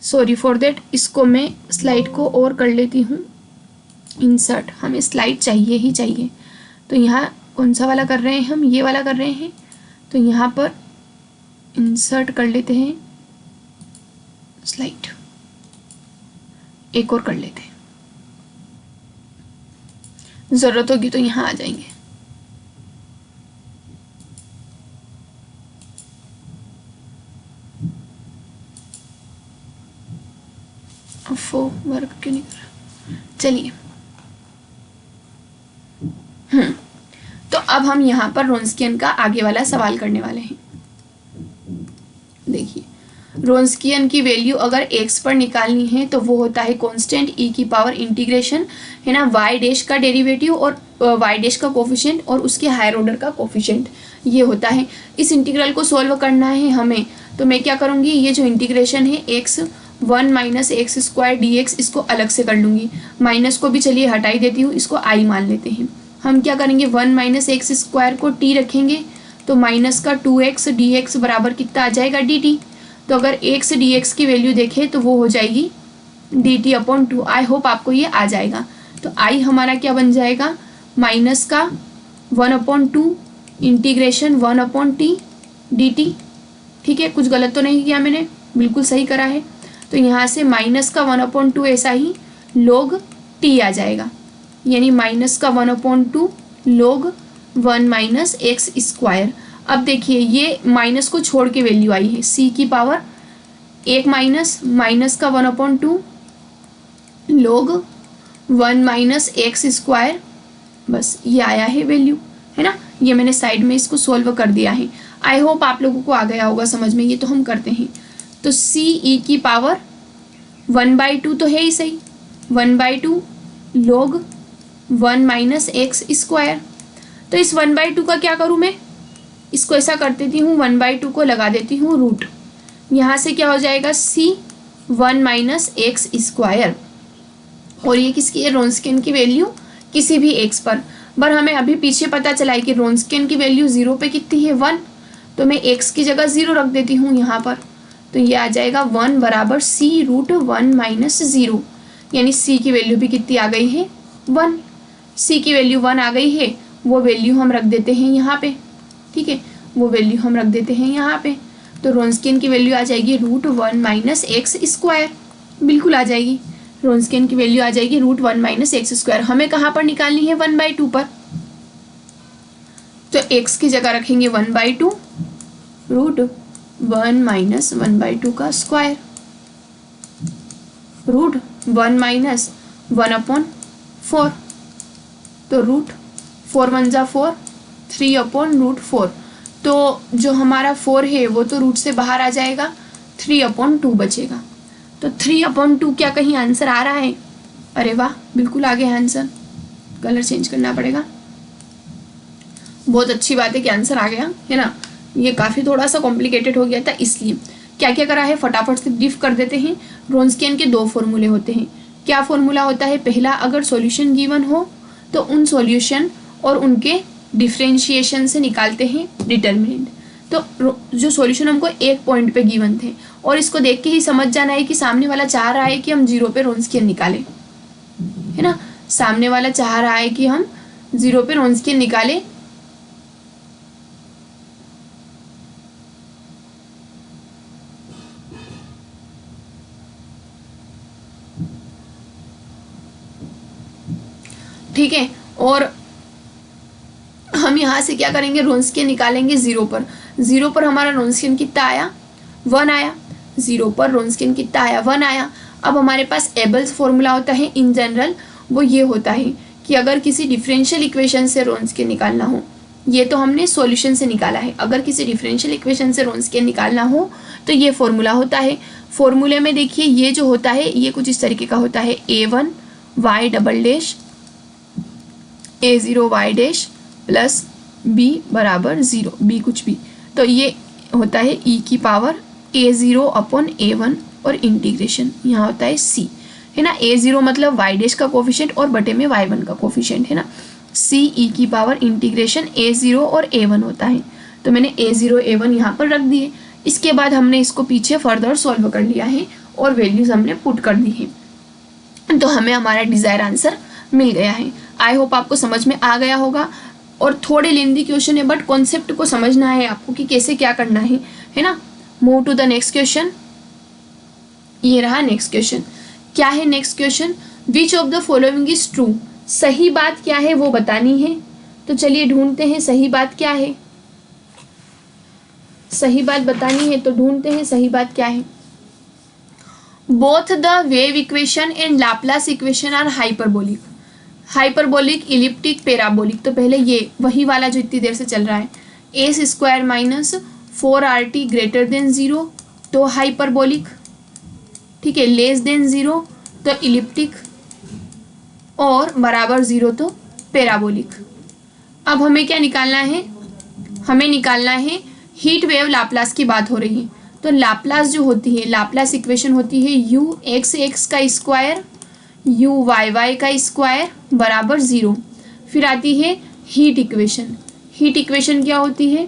सॉरी फॉर देट। इसको मैं स्लाइड को और कर लेती हूँ इंसर्ट, हमें स्लाइड चाहिए ही चाहिए। तो यहाँ कौन सा वाला कर रहे हैं हम, ये वाला कर रहे हैं, तो यहाँ पर इंसर्ट कर लेते हैं स्लाइड, एक और कर लेते हैं, ज़रूरत होगी तो यहाँ आ जाएंगे। वो वर्क क्यों नहीं कर रहा, चलिए। तो अब हम यहाँ पर रोन्सकियन का आगे वाला सवाल करने वाले हैं। देखिए, रोन्सकियन की वैल्यू अगर x पर निकालनी है तो वो होता है कांस्टेंट e की पावर इंटीग्रेशन, है ना, y डैश का डेरिवेटिव और y डैश का कोफिशिएंट और उसके हायर ऑर्डर का कोफिशिएंट, ये होता है। इस इंटीग्रल को सॉल्व करना है हमें, तो मैं क्या करूँगी, ये जो इंटीग्रेशन है x1 minus x square dx, इसको अलग से कर लूँगी। माइनस को भी चलिए हटाई देती हूँ, इसको i मान लेते हैं। हम क्या करेंगे, 1 माइनस एक्स स्क्वायर को t रखेंगे, तो माइनस का 2x dx बराबर कितना आ जाएगा, dt। तो अगर x dx की वैल्यू देखें तो वो हो जाएगी dt/2। आई होप आपको ये आ जाएगा। तो i हमारा क्या बन जाएगा, माइनस का 1/2 इंटीग्रेशन 1/t dt। ठीक है, कुछ गलत तो नहीं किया मैंने, बिल्कुल सही करा है। तो यहाँ से माइनस का 1/2 ऐसा ही log t आ जाएगा, यानी माइनस का 1/2 log 1 माइनस एक्स स्क्वायर। अब देखिए ये माइनस को छोड़ के वैल्यू आई है, c की पावर 1 माइनस का 1/2 log 1 माइनस एक्स स्क्वायर, बस ये आया है वैल्यू, है ना। ये मैंने साइड में इसको सॉल्व कर दिया है। आई होप आप लोगों को आ गया होगा समझ में। ये तो हम करते हैं, तो c e की पावर 1/2 तो है ही सही, 1/2 log 1 माइनस एक्स स्क्वायर। तो इस 1/2 का क्या करूँ मैं, इसको ऐसा कर देती हूँ, 1/2 को लगा देती हूँ रूट, यहाँ से क्या हो जाएगा c 1 माइनस एक्स स्क्वायर। और ये किसकी है, रोन्सकियन की वैल्यू किसी भी x पर हमें अभी पीछे पता चला है कि रोन्सकियन की वैल्यू 0 पे कितनी है, 1। तो मैं x की जगह 0 रख देती हूँ यहाँ पर, तो ये आ जाएगा 1 बराबर c रूट 1 माइनस 0, यानी c की वैल्यू भी कितनी आ गई है, 1। c की वैल्यू 1 आ गई है, वो वैल्यू हम रख देते हैं यहाँ पे, ठीक है, वो वैल्यू हम रख देते हैं यहाँ पे। तो रोन्सकियन की वैल्यू आ जाएगी रूट 1 माइनस एक्स स्क्वायर, बिल्कुल आ जाएगी। रोन्सकियन की वैल्यू आ जाएगी रूट 1 माइनस एक्स स्क्वायर। हमें कहाँ पर निकालनी है, 1/2 पर। तो x की जगह रखेंगे 1/2 रूट 1 माइनस 1/2 का स्क्वायर, रूट 1 माइनस 1/4, तो रूट 4 1 जा 4, 3/√4। तो जो हमारा 4 है वो तो रूट से बाहर आ जाएगा, 3/2 बचेगा। तो 3/2 क्या कहीं आंसर आ रहा है, अरे वाह बिल्कुल आ गया आंसर। कलर चेंज करना पड़ेगा, बहुत अच्छी बात है कि आंसर आ गया, है ना। ये काफ़ी थोड़ा सा कॉम्प्लिकेटेड हो गया था, इसलिए क्या क्या करा है फटाफट से ब्रीफ कर देते हैं। रोन्सकियन के 2 फॉर्मूले होते हैं। क्या फॉर्मूला होता है, पहला, अगर सॉल्यूशन गिवन हो तो उन सॉल्यूशन और उनके डिफरेंशिएशन से निकालते हैं डिटर्मिनेंट। तो जो सॉल्यूशन हमको एक पॉइंट पे गिवन थे और इसको देख के ही समझ जाना है कि सामने वाला चाह रहा है कि हम 0 पे रोन्सकियन निकालें, है ना। सामने वाला चाह रहा है कि हम 0 पे रोन्सकियन निकालें। ठीक है, और हम यहाँ से क्या करेंगे, रोन्सकियन निकालेंगे 0 पर। 0 पर हमारा रोन्सकियन कितना आया, 1 आया। 0 पर रोन्सकियन कितना आया, 1 आया। अब हमारे पास एबल्स फॉर्मूला होता है इन जनरल, वो ये होता है कि अगर किसी डिफरेंशियल इक्वेशन से रोन्सकियन निकालना हो, ये तो हमने सॉल्यूशन से निकाला है, अगर किसी डिफरेंशियल इक्वेशन से रोन्सकियन निकालना हो तो ये फॉर्मूला होता है। फॉर्मूले में देखिए ये जो होता है ये कुछ इस तरीके का होता है, a1 y double dash a0 y dash plus b बराबर 0, b कुछ भी, तो ये होता है e की पावर a0 अपॉन a1 और इंटीग्रेशन यहाँ होता है c, है ना। a0 मतलब y डैश का कोफिशिएंट और बटे में y1 का कोफिशिएंट, है ना। c e की पावर इंटीग्रेशन a0 और a1 होता है, तो मैंने a0 a1 यहाँ पर रख दिए। इसके बाद हमने इसको पीछे फर्दर सॉल्व कर लिया है और वैल्यूज हमने पुट कर दी है, तो हमें हमारा डिजायर आंसर मिल गया है। आई होप आपको समझ में आ गया होगा, और थोड़े लेंदी क्वेश्चन है बट कॉन्सेप्ट को समझना है आपको कि कैसे क्या करना है ना। Move to the next question. ये रहा नेक्स्ट क्वेश्चन। क्या है next question, which of the following is true, सही बात क्या है वो बतानी है। तो चलिए ढूंढते हैं सही बात क्या है, सही बात बतानी है तो ढूंढते हैं सही बात क्या है। Both the wave equation and Laplace equation are hyperbolic. Hyperbolic, elliptic, parabolic, तो पहले ये वही वाला जो इतनी देर से चल रहा है, S square minus 4RT greater than 0 तो हाइपरबोलिक, ठीक है, लेस देन 0 तो इलिप्टिक और बराबर 0 तो पैराबोलिक। अब हमें क्या निकालना है, हमें निकालना है हीट वेव लाप्लास की बात हो रही है, तो लाप्लास जो होती है, लाप्लास इक्वेशन होती है यू एक्स एक्स का स्क्वायर यू वाई वाई का स्क्वायर बराबर 0। फिर आती है हीट इक्वेशन। हीट इक्वेशन क्या होती है,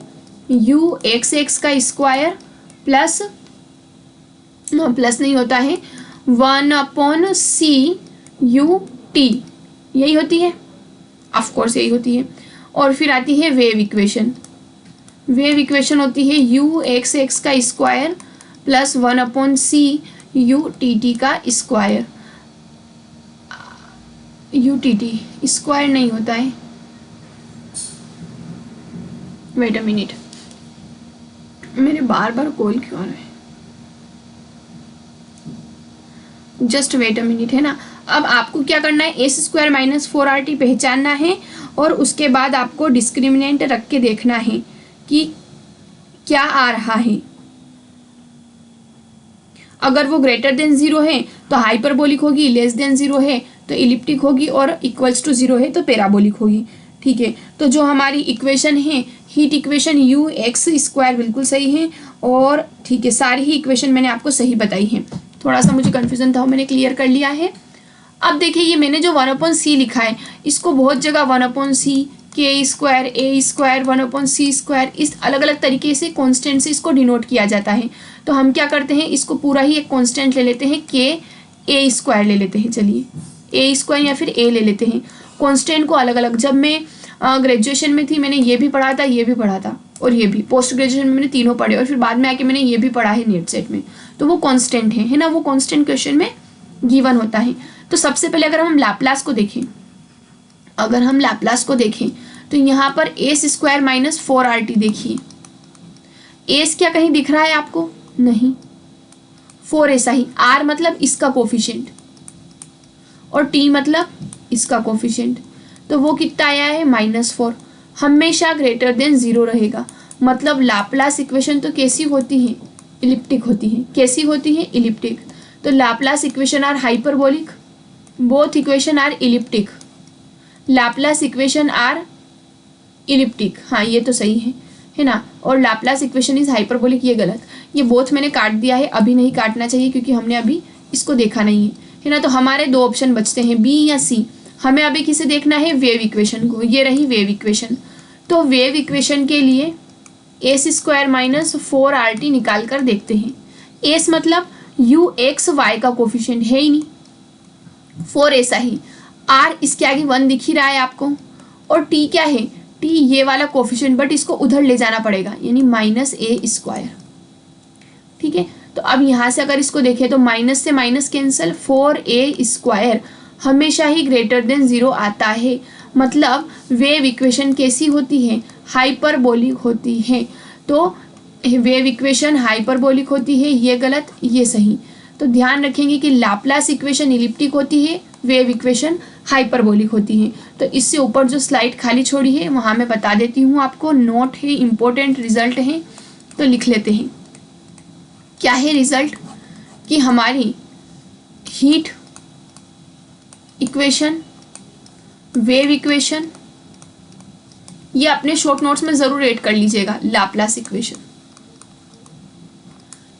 यू एक्स एक्स का स्क्वायर प्लस, प्लस नहीं होता है, 1/c u t, यही होती है, ऑफ कोर्स यही होती है। और फिर आती है वेव इक्वेशन। वेव इक्वेशन होती है यू एक्स एक्स का square plus 1/c u t t का square. U t T square नहीं होता है, वेट अ मिनट, मेरे बार बार कॉल क्यों आ रहा है, जस्ट वेट अ मिनट, है ना। अब आपको क्या करना है, एस स्क्वायर माइनस 4RT पहचानना है और उसके बाद आपको डिस्क्रिमिनेंट रख के देखना है कि क्या आ रहा है। अगर वो ग्रेटर देन 0 है तो हाइपरबोलिक होगी, लेस देन 0 है तो इलिप्टिक होगी और इक्वल्स टू 0 है तो पैराबोलिक होगी, ठीक है। तो जो हमारी इक्वेशन है heat equation you x square बिल्कुल सही है, और ठीक है सारी ही इक्वेशन मैंने आपको सही बताई है। थोड़ा सा मुझे कन्फ्यूजन था वो मैंने क्लियर कर लिया है। अब देखिए ये मैंने जो 1/c लिखा है, इसको बहुत जगह 1/c के square a square 1/c square इस अलग अलग तरीके से कॉन्स्टेंट से इसको डिनोट किया जाता है। तो हम क्या करते हैं, इसको पूरा ही एक कॉन्स्टेंट ले लेते हैं, के ए स्क्वायर ले लेते हैं, चलिए ए स्क्वायर या फिर ए ले लेते हैं। कॉन्स्टेंट को अलग अलग, जब मैं ग्रेजुएशन में थी मैंने ये भी पढ़ा था, ये भी पढ़ा था और ये भी, पोस्ट ग्रेजुएशन में मैंने तीनों पढ़े और फिर बाद में आके मैंने ये भी पढ़ा है नेट सेट में, तो वो कॉन्स्टेंट है ना, वो कॉन्स्टेंट क्वेश्चन में गिवन होता है। तो सबसे पहले अगर हम लैप्लास को देखें, अगर हम लैप्लास को देखें तो यहाँ पर एस स्क्वायर माइनस 4RT देखिए, एस क्या कहीं दिख रहा है आपको, नहीं, 4 ऐसा ही, आर मतलब इसका कोफिशिएंट और टी मतलब इसका कोफिशिएंट, तो वो कितना आया है -4, हमेशा ग्रेटर देन 0 रहेगा। मतलब लाप्लास इक्वेशन तो कैसी होती है, इलिप्टिक होती है। कैसी होती है, इलिप्टिक। तो Laplace equation are hyperbolic, both equation are elliptic, Laplace equation are elliptic, हाँ ये तो सही है ना। और लाप्लास इक्वेशन इज हाइपरबोलिक, ये गलत, ये बोथ मैंने काट दिया है, अभी नहीं काटना चाहिए क्योंकि हमने अभी इसको देखा नहीं है ना। तो हमारे 2 ऑप्शन बचते हैं, बी या सी। हमें अभी किसे देखना है, वेव इक्वेशन को, ये रही वेव इक्वेशन। तो वेव इक्वेशन के लिए एस स्क्वायर माइनस 4RT निकाल कर देखते हैं। एस मतलब यू एक्स वाई का कोफिशिएंट है ही नहीं, 4 ऐसा ही, आर इसके आगे 1 दिख ही रहा है आपको, और टी क्या है, टी ये वाला कोफिशिएंट, बट इसको उधर ले जाना पड़ेगा यानी माइनस ए स्क्वायर। ठीक है, तो अब यहाँ से अगर इसको देखें तो माइनस से माइनस कैंसिल, 4A स्क्वायर हमेशा ही ग्रेटर देन 0 आता है। मतलब वेव इक्वेशन कैसी होती है, हाइपरबोलिक होती है। तो वेव इक्वेशन हाइपरबोलिक होती है, ये गलत ये सही। तो ध्यान रखेंगे कि लाप्लास इक्वेशन इलिप्टिक होती है, वेव इक्वेशन हाइपरबोलिक होती है। तो इससे ऊपर जो स्लाइड खाली छोड़ी है वहाँ मैं बता देती हूँ आपको, नोट है, इम्पोर्टेंट रिजल्ट है, तो लिख लेते हैं। क्या है रिजल्ट कि हमारी हीट इक्वेशन, वेव इक्वेशन, ये अपने शॉर्ट नोट्स में ज़रूर ऐड कर लीजिएगा, लाप्लास इक्वेशन।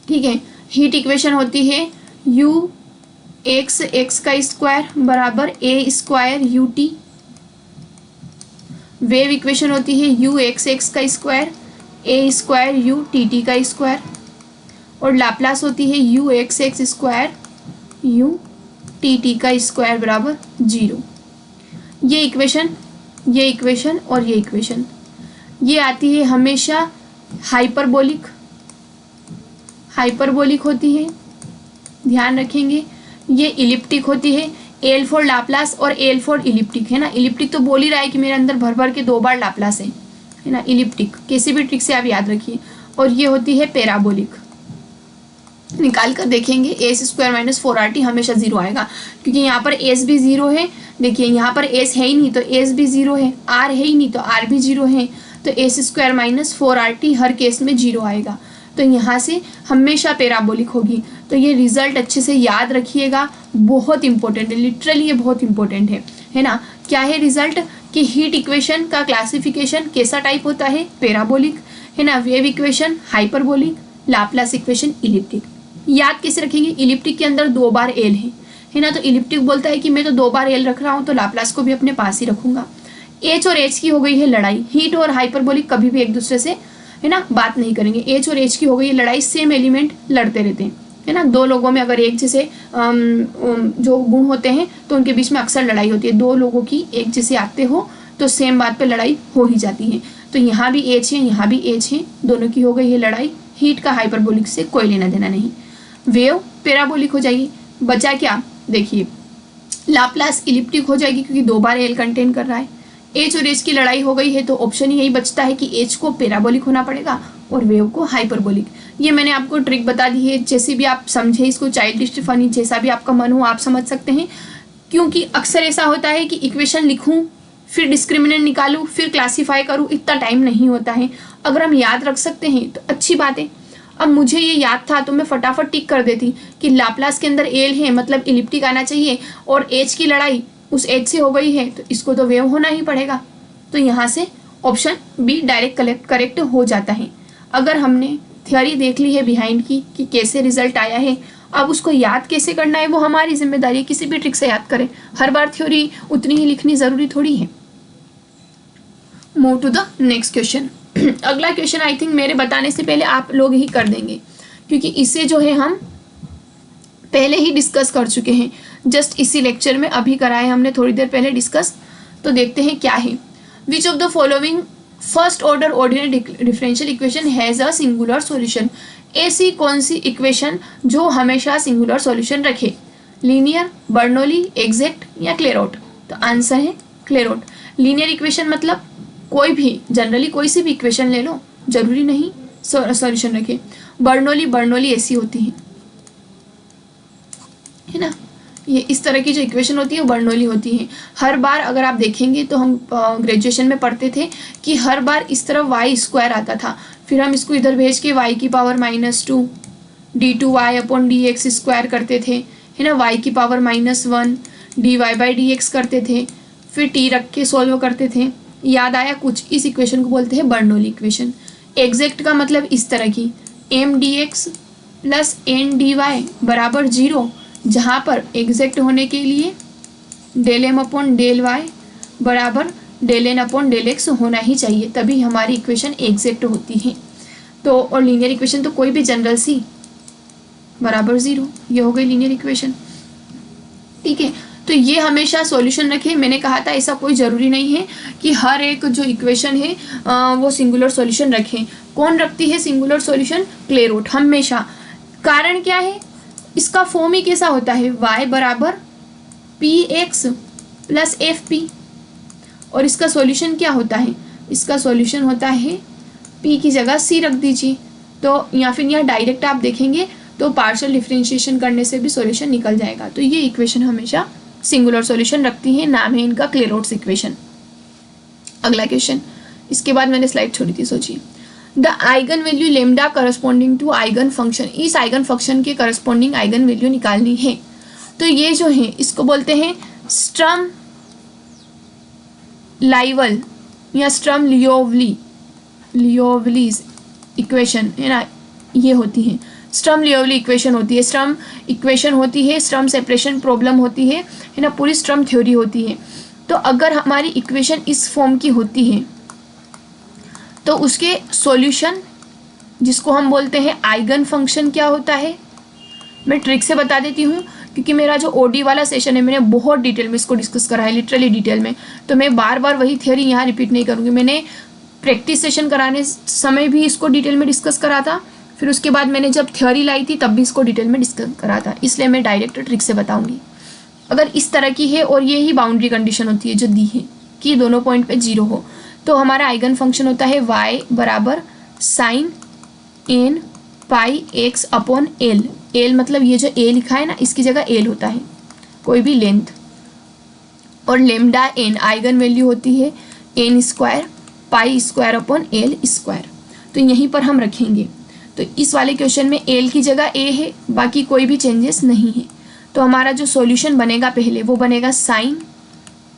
ठीक है, हीट इक्वेशन होती है यू एक्स एक्स का स्क्वायर बराबर a square u t. Wave equation होती है यू एक्स एक्स का square a square u t t का स्क्वायर, और लाप्लास होती है u x x square u t t का स्क्वायर बराबर 0। ये इक्वेशन और ये इक्वेशन ये आती है हमेशा हाइपरबोलिक होती है, ध्यान रखेंगे। ये इलिप्टिक होती है, एल फॉर लाप्लास और एल फॉर इलिप्टिक, है ना। इलिप्टिक तो बोल ही रहा है कि मेरे अंदर भर भर के 2 बार लाप्लास है ना। इलिप्टिक किसी भी ट्रिक से आप याद रखिए। और ये होती है पैराबोलिक, निकाल कर देखेंगे एस स्क्वायर माइनस 4RT हमेशा 0 आएगा, क्योंकि यहाँ पर एस भी 0 है। देखिए यहाँ पर एस है ही नहीं तो एस भी 0 है, आर है ही नहीं तो आर भी 0 है, तो एस स्क्वायर माइनस 4RT हर केस में 0 आएगा। तो यहाँ से हमेशा पैराबोलिक होगी। तो ये रिजल्ट अच्छे से याद रखिएगा, बहुत इंपॉर्टेंट है, लिटरली ये बहुत इंपॉर्टेंट है ना। क्या है रिजल्ट कि हीट इक्वेशन का क्लासिफिकेशन कैसा टाइप होता है, पैराबोलिक, है ना। Wave equation hyperbolic, Laplace equation elliptic. याद कैसे रखेंगे, इलिप्टिक के अंदर 2 बार एल है ना, तो इलिप्टिक बोलता है कि मैं तो 2 बार एल रख रहा हूँ, तो लाप्लास को भी अपने पास ही रखूंगा। एच और एच की हो गई है लड़ाई, हीट और हाइपरबोलिक कभी भी एक दूसरे से, है ना, बात नहीं करेंगे। एच और एच की हो गई है लड़ाई, सेम एलिमेंट लड़ते रहते हैं, है ना। 2 लोगों में अगर एक जैसे जो गुण होते हैं तो उनके बीच में अक्सर लड़ाई होती है। 2 लोगों की एक जैसे आते हो तो सेम बात पे लड़ाई हो ही जाती है। तो यहाँ भी एच है, यहाँ भी एच है, दोनों की हो गई है लड़ाई। हीट का हाइपरबोलिक से कोई लेना देना नहीं। वेव पैराबोलिक हो जाएगी, बचा क्या, देखिए लाप्लास इलिप्टिक हो जाएगी क्योंकि 2 बार एल कंटेन कर रहा है। एच और एच की लड़ाई हो गई है तो ऑप्शन यही बचता है कि एच को पैराबोलिक होना पड़ेगा और वेव को हाइपरबोलिक। ये मैंने आपको ट्रिक बता दी है, जैसे भी आप समझे इसको, चाइल्डिश फनी जैसा भी आपका मन हो आप समझ सकते हैं। क्योंकि अक्सर ऐसा होता है कि इक्वेशन लिखूं फिर डिस्क्रिमिनेंट निकालूं फिर क्लासीफाई करूं, इतना टाइम नहीं होता है। अगर हम याद रख सकते हैं तो अच्छी बात है। अब मुझे ये याद था तो मैं फटाफट टिक कर देती कि लाप्लास के अंदर एल है मतलब इलिप्टिक आना चाहिए, और एच की लड़ाई उस एच से हो गई है तो इसको तो वेव होना ही पड़ेगा। तो यहाँ से ऑप्शन बी डायरेक्ट करेक्ट हो जाता है। अगर हमने थ्योरी देख ली है बिहाइंड की कि कैसे रिजल्ट आया है, अब उसको याद कैसे करना है वो हमारी जिम्मेदारी है। किसी भी ट्रिक से याद करें, हर बार थ्योरी उतनी ही लिखनी जरूरी थोड़ी है। Move to the next question. अगला क्वेश्चन आई थिंक मेरे बताने से पहले आप लोग ही कर देंगे, क्योंकि इसे जो है हम पहले ही डिस्कस कर चुके हैं, जस्ट इसी लेक्चर में अभी कराए हमने थोड़ी देर पहले डिस्कस। तो देखते हैं क्या है। विच of the following first order ordinary differential equation has a singular solution. ऐसी कौन सी इक्वेशन जो हमेशा सिंगुलर सॉल्यूशन रखे, लीनियर, बर्नौली, एग्जैक्ट या क्लेरोट। तो आंसर है क्लेरोट। लीनियर इक्वेशन मतलब कोई भी जनरली कोई सी भी इक्वेशन ले लो, जरूरी नहीं सॉल्यूशन रखे। बर्नौली ऐसी होती है ना, ये इस तरह की जो इक्वेशन होती है वो बर्नौली होती है। हर बार अगर आप देखेंगे तो हम ग्रेजुएशन में पढ़ते थे कि हर बार इस तरफ वाई स्क्वायर आता था, फिर हम इसको इधर भेज के y की पावर -2 d2y/dx स्क्वायर करते थे, है ना। y की पावर -1 dy/dx करते थे, फिर t रख के सॉल्व करते थे। याद आया कुछ, इस इक्वेशन को बोलते हैं बर्नौली इक्वेशन। एग्जैक्ट का मतलब इस तरह की m/dx + n/dy बराबर 0, जहाँ पर एग्जैक्ट होने के लिए del m/del y बराबर del n upon del x होना ही चाहिए, तभी हमारी इक्वेशन एग्जैक्ट होती है। तो और लीनियर इक्वेशन तो कोई भी जनरल सी बराबर 0, ये हो गई लीनियर इक्वेशन। ठीक है, तो ये हमेशा सॉल्यूशन रखें। मैंने कहा था ऐसा कोई ज़रूरी नहीं है कि हर एक जो इक्वेशन है वो सिंगुलर सॉल्यूशन रखें। कौन रखती है सिंगुलर सॉल्यूशन? क्लेरोट हमेशा। कारण क्या है? इसका फॉर्म ही कैसा होता है, y बराबर P x plus F P, और इसका सॉल्यूशन क्या होता है? इसका सॉल्यूशन होता है p की जगह c रख दीजिए, तो या फिर यहाँ डायरेक्ट आप देखेंगे तो पार्शियल डिफरेंशिएशन करने से भी सॉल्यूशन निकल जाएगा। तो ये इक्वेशन हमेशा सिंगुलर सॉल्यूशन रखती है, नाम है इनका क्लेरोट्स इक्वेशन। अगला क्वेश्चन, इसके बाद मैंने स्लाइड छोड़ी थी, सोचिए। The eigen value lambda corresponding to eigen function, इस आइगन फंक्शन के करस्पॉन्डिंग आइगन वैल्यू निकालनी है। तो ये जो है इसको बोलते हैं स्टर्म लाइवल या स्टर्म लियोवलीज इक्वेशन है ना, ये होती है स्टर्म लियोवली इक्वेशन होती है। स्टर्म इक्वेशन होती है, स्टर्म सेपरेशन प्रॉब्लम होती है ना, पूरी स्टर्म थ्योरी होती है। तो अगर हमारी इक्वेशन इस फॉर्म की होती है तो उसके सॉल्यूशन, जिसको हम बोलते हैं आइगन फंक्शन, क्या होता है? मैं ट्रिक से बता देती हूँ, क्योंकि मेरा जो ओडी वाला सेशन है मैंने बहुत डिटेल में इसको डिस्कस करा है, लिटरली डिटेल में, तो मैं बार बार वही थियोरी यहाँ रिपीट नहीं करूँगी। मैंने प्रैक्टिस सेशन कराने समय भी इसको डिटेल में डिस्कस करा था, फिर उसके बाद मैंने जब थ्योरी लाई थी तब भी इसको डिटेल में डिस्कस करा था, इसलिए मैं डायरेक्ट ट्रिक से बताऊँगी। अगर इस तरह की है और ये ही बाउंड्री कंडीशन होती है जो दी है कि दोनों पॉइंट पे 0 हो, तो हमारा आइगन फंक्शन होता है y बराबर sign n pi x upon L. L मतलब ये जो ए लिखा है ना, इसकी जगह एल होता है, कोई भी लेंथ, और लेमडा एन आइगन वैल्यू होती है n square pi square upon l square. तो यहीं पर हम रखेंगे। तो इस वाले क्वेश्चन में एल की जगह ए है, बाकी कोई भी चेंजेस नहीं है। तो हमारा जो सॉल्यूशन बनेगा पहले वो बनेगा sine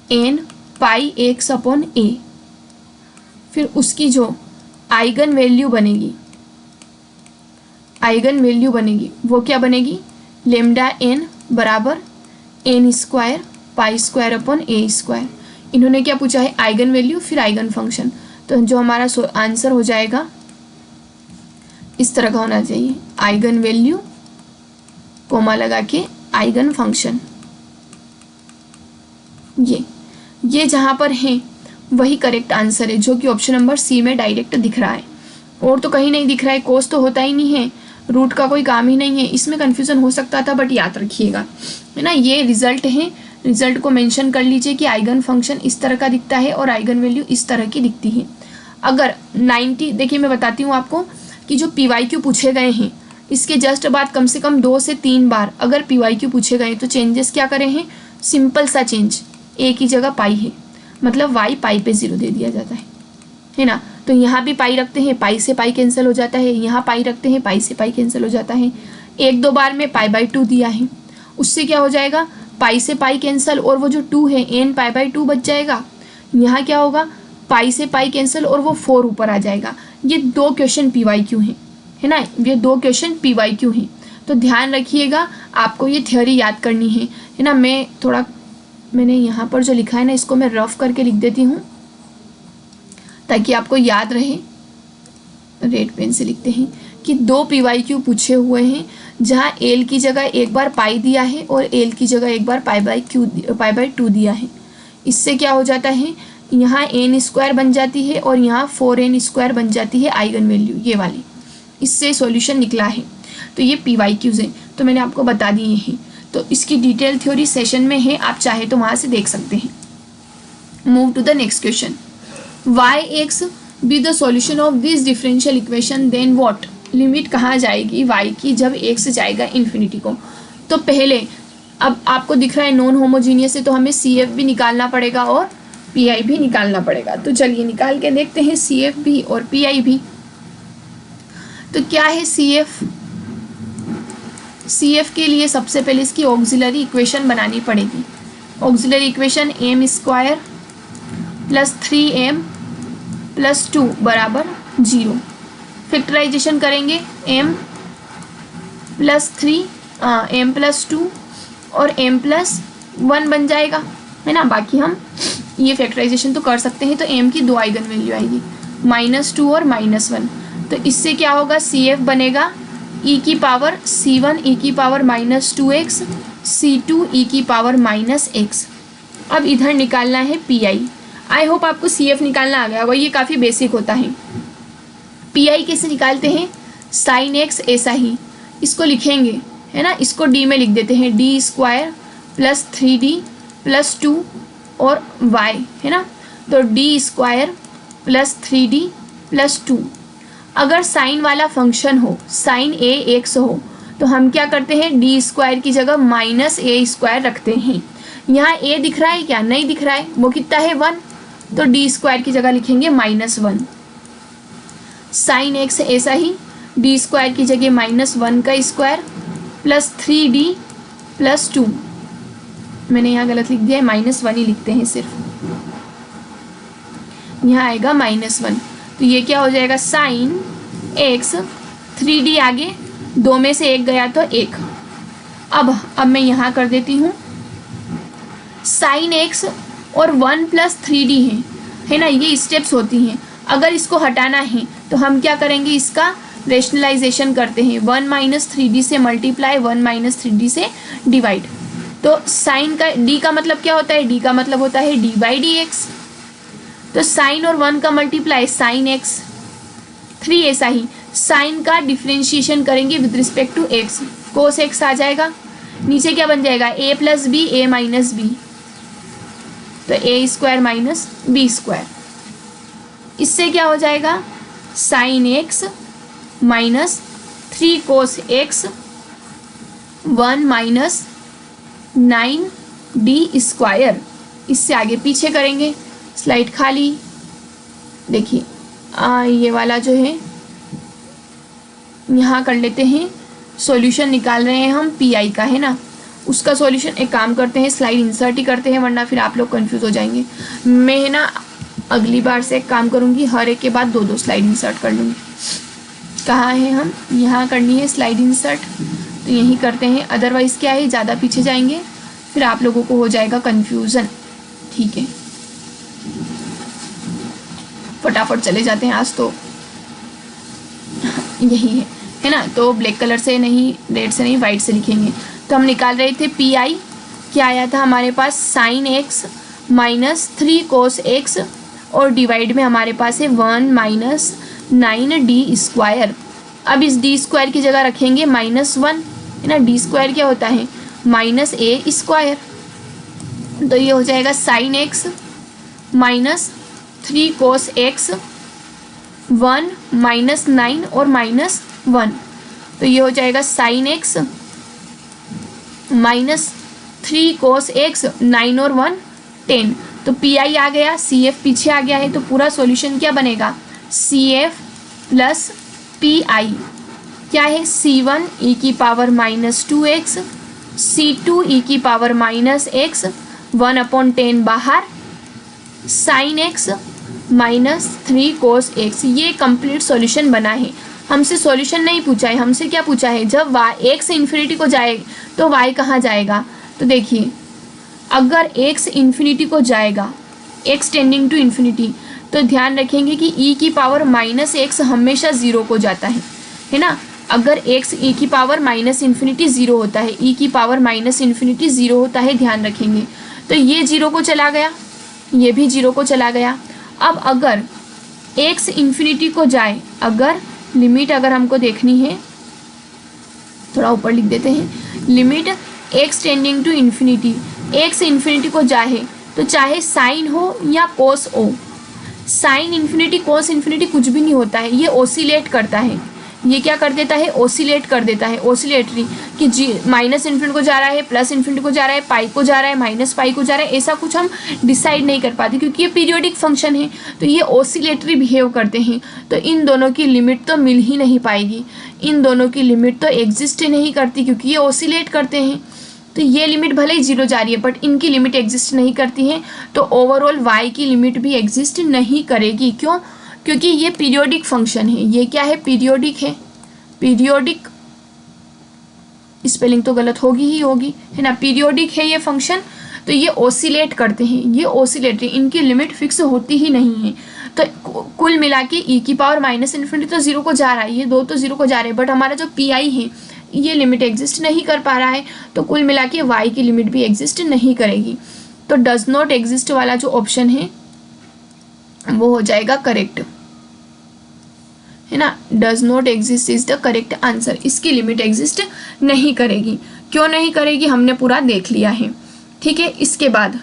n pi x upon a, फिर उसकी जो आइगन वैल्यू बनेगी वो क्या बनेगी? लेमडा एन बराबर n square pi square upon a square. इन्होंने क्या पूछा है? आइगन वैल्यू फिर आइगन फंक्शन। तो जो हमारा आंसर हो जाएगा इस तरह का होना चाहिए, आइगन वैल्यू कोमा लगा के आइगन फंक्शन। ये जहाँ पर है वही करेक्ट आंसर है, जो कि ऑप्शन नंबर सी में डायरेक्ट दिख रहा है, और तो कहीं नहीं दिख रहा है। कोस तो होता ही नहीं है, रूट का कोई काम ही नहीं है, इसमें कन्फ्यूज़न हो सकता था, बट याद रखिएगा है ना, ये रिजल्ट है। रिजल्ट को मेंशन कर लीजिए कि आइगन फंक्शन इस तरह का दिखता है और आइगन वैल्यू इस तरह की दिखती है। अगर 90, देखिए मैं बताती हूँ आपको कि जो PYQ पूछे गए हैं इसके जस्ट बाद कम से कम 2 से 3 बार अगर PYQ पूछे गए तो चेंजेस क्या करे हैं? सिंपल सा चेंज, ए की जगह पाई है, मतलब y पाई पे 0 दे दिया जाता है ना। तो यहाँ भी पाई रखते हैं, पाई से पाई कैंसिल हो जाता है, यहाँ पाई रखते हैं, पाई से पाई कैंसिल हो जाता है। 1-2 बार में π/2 दिया है, उससे क्या हो जाएगा? पाई से पाई कैंसिल, और वो जो 2 है n π/2 बच जाएगा। यहाँ क्या होगा? पाई से पाई कैंसिल और वो 4 ऊपर आ जाएगा। ये 2 क्वेश्चन PYQ हैं, है ना, ये 2 क्वेश्चन PYQ हैं। तो ध्यान रखिएगा, आपको ये थ्योरी याद करनी है ना। मैंने यहाँ पर जो लिखा है ना, इसको मैं रफ करके लिख देती हूँ ताकि आपको याद रहे। रेड पेन से लिखते हैं कि 2 PYQ पूछे हुए हैं, जहाँ एल की जगह एक बार पाई दिया है और एल की जगह एक बार π/2 दिया है। इससे क्या हो जाता है? यहाँ n स्क्वायर बन जाती है और यहाँ 4n स्क्वायर बन जाती है आइगन वैल्यू, ये वाली। इससे सॉल्यूशन निकला है। तो ये PYQs हैं, तो मैंने आपको बता दिए हैं। तो इसकी डिटेल थ्योरी सेशन में है, आप चाहे तो वहाँ से देख सकते हैं। Move to the next question. yx be the solution of this differential equation, then what? Limit कहाँ जाएगी y की जब x जाएगा इन्फिनिटी को? तो पहले अब आपको दिख रहा है नॉन होमोजीनियस है, तो हमें CF भी निकालना पड़ेगा और PI भी निकालना पड़ेगा। तो चलिए निकाल के देखते हैं CF भी और PI भी। तो क्या है CF? CF के लिए सबसे पहले इसकी ऑक्सिलरी इक्वेशन बनानी पड़ेगी। Auxiliary equation m square plus 3m plus 2 बराबर 0। फैक्टराइजेशन करेंगे m प्लस 3 m प्लस 2 और m प्लस 1 बन जाएगा, है ना। बाकी हम ये फैक्टराइजेशन तो कर सकते हैं, तो एम की 2 आइगन वैल्यू आएगी, -2 और -1। तो इससे क्या होगा, CF बनेगा e की पावर C1 e की पावर -2x, C2 e की पावर -x। अब इधर निकालना है PI। आई होप आपको CF निकालना आ गया होगा, ये काफ़ी बेसिक होता है। PI कैसे निकालते हैं, sin x ऐसा ही इसको लिखेंगे, है ना, इसको D में लिख देते हैं, D² + 3D + 2 और y, है ना, तो D² + 3D + 2। अगर साइन वाला फंक्शन हो, sin a x हो, तो हम क्या करते हैं, D² की जगह -a² रखते हैं। यहाँ a दिख रहा है क्या, नहीं दिख रहा है, वो कितना है 1, तो D² की जगह लिखेंगे -1। sin x ऐसा ही D² की जगह -1 का स्क्वायर + 3D + 2। मैंने यहाँ गलत लिख दिया है, -1 ही लिखते हैं सिर्फ, यहाँ आएगा -1। तो ये क्या हो जाएगा, sin x, 3D आगे 2 में से 1 गया तो 1। अब मैं यहाँ कर देती हूँ, sin x और 1 + 3D है ना, ये स्टेप्स होती हैं। अगर इसको हटाना है तो हम क्या करेंगे, इसका रेशनलाइजेशन करते हैं, 1 - 3D से मल्टीप्लाई, 1 - 3D से डिवाइड। तो साइन का d का मतलब क्या होता है, d का मतलब होता है d/dx। तो साइन और 1 का मल्टीप्लाई sin x, 3 ऐसा ही साइन का डिफ्रेंशिएशन करेंगे with respect to x, cos x आ जाएगा, नीचे क्या बन जाएगा, a + b, a - b, तो a² - b²। इससे क्या हो जाएगा, sin x - 3 cos x 1 - 9d²। इससे आगे पीछे करेंगे, स्लाइड खाली। देखिए ये वाला जो है यहाँ कर लेते हैं, सॉल्यूशन निकाल रहे हैं हम PI का, है ना, उसका सॉल्यूशन एक काम करते हैं, स्लाइड इंसर्ट ही करते हैं, वरना फिर आप लोग कंफ्यूज हो जाएंगे। मैं है ना अगली बार से एक काम करूँगी, हर एक के बाद 2-2 स्लाइड इंसर्ट कर लूँगी। कहाँ है, हम यहाँ करनी है स्लाइड इंसर्ट, तो यही करते हैं, अदरवाइज़ क्या है, ज़्यादा पीछे जाएंगे फिर आप लोगों को हो जाएगा कन्फ्यूज़न। ठीक है, फटाफट चले जाते हैं, आज तो यही है ना। तो ब्लैक कलर से नहीं, रेड से नहीं, वाइट से लिखेंगे। तो हम निकाल रहे थे PI, क्या आया था हमारे पास, sin x - 3 cos x और डिवाइड में हमारे पास है 1 - 9d²। अब इस d² की जगह रखेंगे -1, है ना, d² क्या होता है, -a²। तो ये हो जाएगा sin x - 3 cos x 1 - 9 और -1। तो ये हो जाएगा sin x -3 cos x 9 और 1 10। तो PI आ गया, CF पीछे आ गया है, तो पूरा सॉल्यूशन क्या बनेगा, CF + PI क्या है, C1 e की पावर -2x, C2 e की पावर -x, 1/10 बाहर, sin x -3 cos x। ये कंप्लीट सॉल्यूशन बना है। हमसे सॉल्यूशन नहीं पूछा है, हमसे क्या पूछा है, जब x इन्फिनिटी को जाए तो y कहाँ जाएगा। तो देखिए अगर x इन्फिनिटी को जाएगा, x टेंडिंग टू इन्फिनिटी, तो ध्यान रखेंगे कि e की पावर -x हमेशा 0 को जाता है ना। अगर x e की पावर -इन्फिनिटी 0 होता है, e की पावर -इन्फिनिटी 0 होता है, ध्यान रखेंगे। तो ये 0 को चला गया, ये भी 0 को चला गया। अब अगर x इन्फिनिटी को जाए, अगर लिमिट अगर हमको देखनी है, थोड़ा ऊपर लिख देते हैं, limit x tending to infinity, x infinity को जाए तो चाहे साइन हो या कोस हो, साइन इन्फिनिटी कोस इन्फिनिटी कुछ भी नहीं होता है, ये ओसिलेट करता है। ये क्या कर देता है, ओसिलेट कर देता है, ओसिलेटरी, कि -इन्फिनिटी को जा रहा है, +इन्फिनिटी को जा रहा है, पाई को जा रहा है, -पाई को जा रहा है, ऐसा कुछ हम डिसाइड नहीं कर पाते क्योंकि ये पीरियोडिक फंक्शन है, तो ये ओसिलेटरी बिहेव करते हैं। तो इन दोनों की लिमिट तो मिल ही नहीं पाएगी, इन दोनों की लिमिट तो एग्जिस्ट ही नहीं करती क्योंकि ये ओसिलेट करते हैं। तो ये लिमिट भले ही 0 जा रही है बट इनकी लिमिट एग्जिस्ट नहीं करती है, तो ओवरऑल y की लिमिट भी एग्जिस्ट नहीं करेगी। क्यों, क्योंकि ये पीरियोडिक फंक्शन है। ये क्या है, पीरियोडिक है, पीरियोडिक, स्पेलिंग तो गलत होगी ही होगी, है ना, पीरियोडिक है ये फंक्शन। तो ये ओसिलेट करते हैं, ये ओसिलेट, इनकी लिमिट फिक्स होती ही नहीं है। तो कुल मिला के ई की पावर माइनस इन्फिनिटी तो जीरो को जा रहा है, ये दो तो जीरो को जा रहे हैं, बट हमारा जो पी आई है ये लिमिट एग्जिस्ट नहीं कर पा रहा है, तो कुल मिला के वाई की लिमिट भी एग्जिस्ट नहीं करेगी। तो डज नॉट एग्जिस्ट वाला जो ऑप्शन है वो हो जाएगा करेक्ट, है ना। Does not exist is the correct answer, इसकी लिमिट एग्जिस्ट नहीं करेगी। क्यों नहीं करेगी हमने पूरा देख लिया है, ठीक है। इसके बाद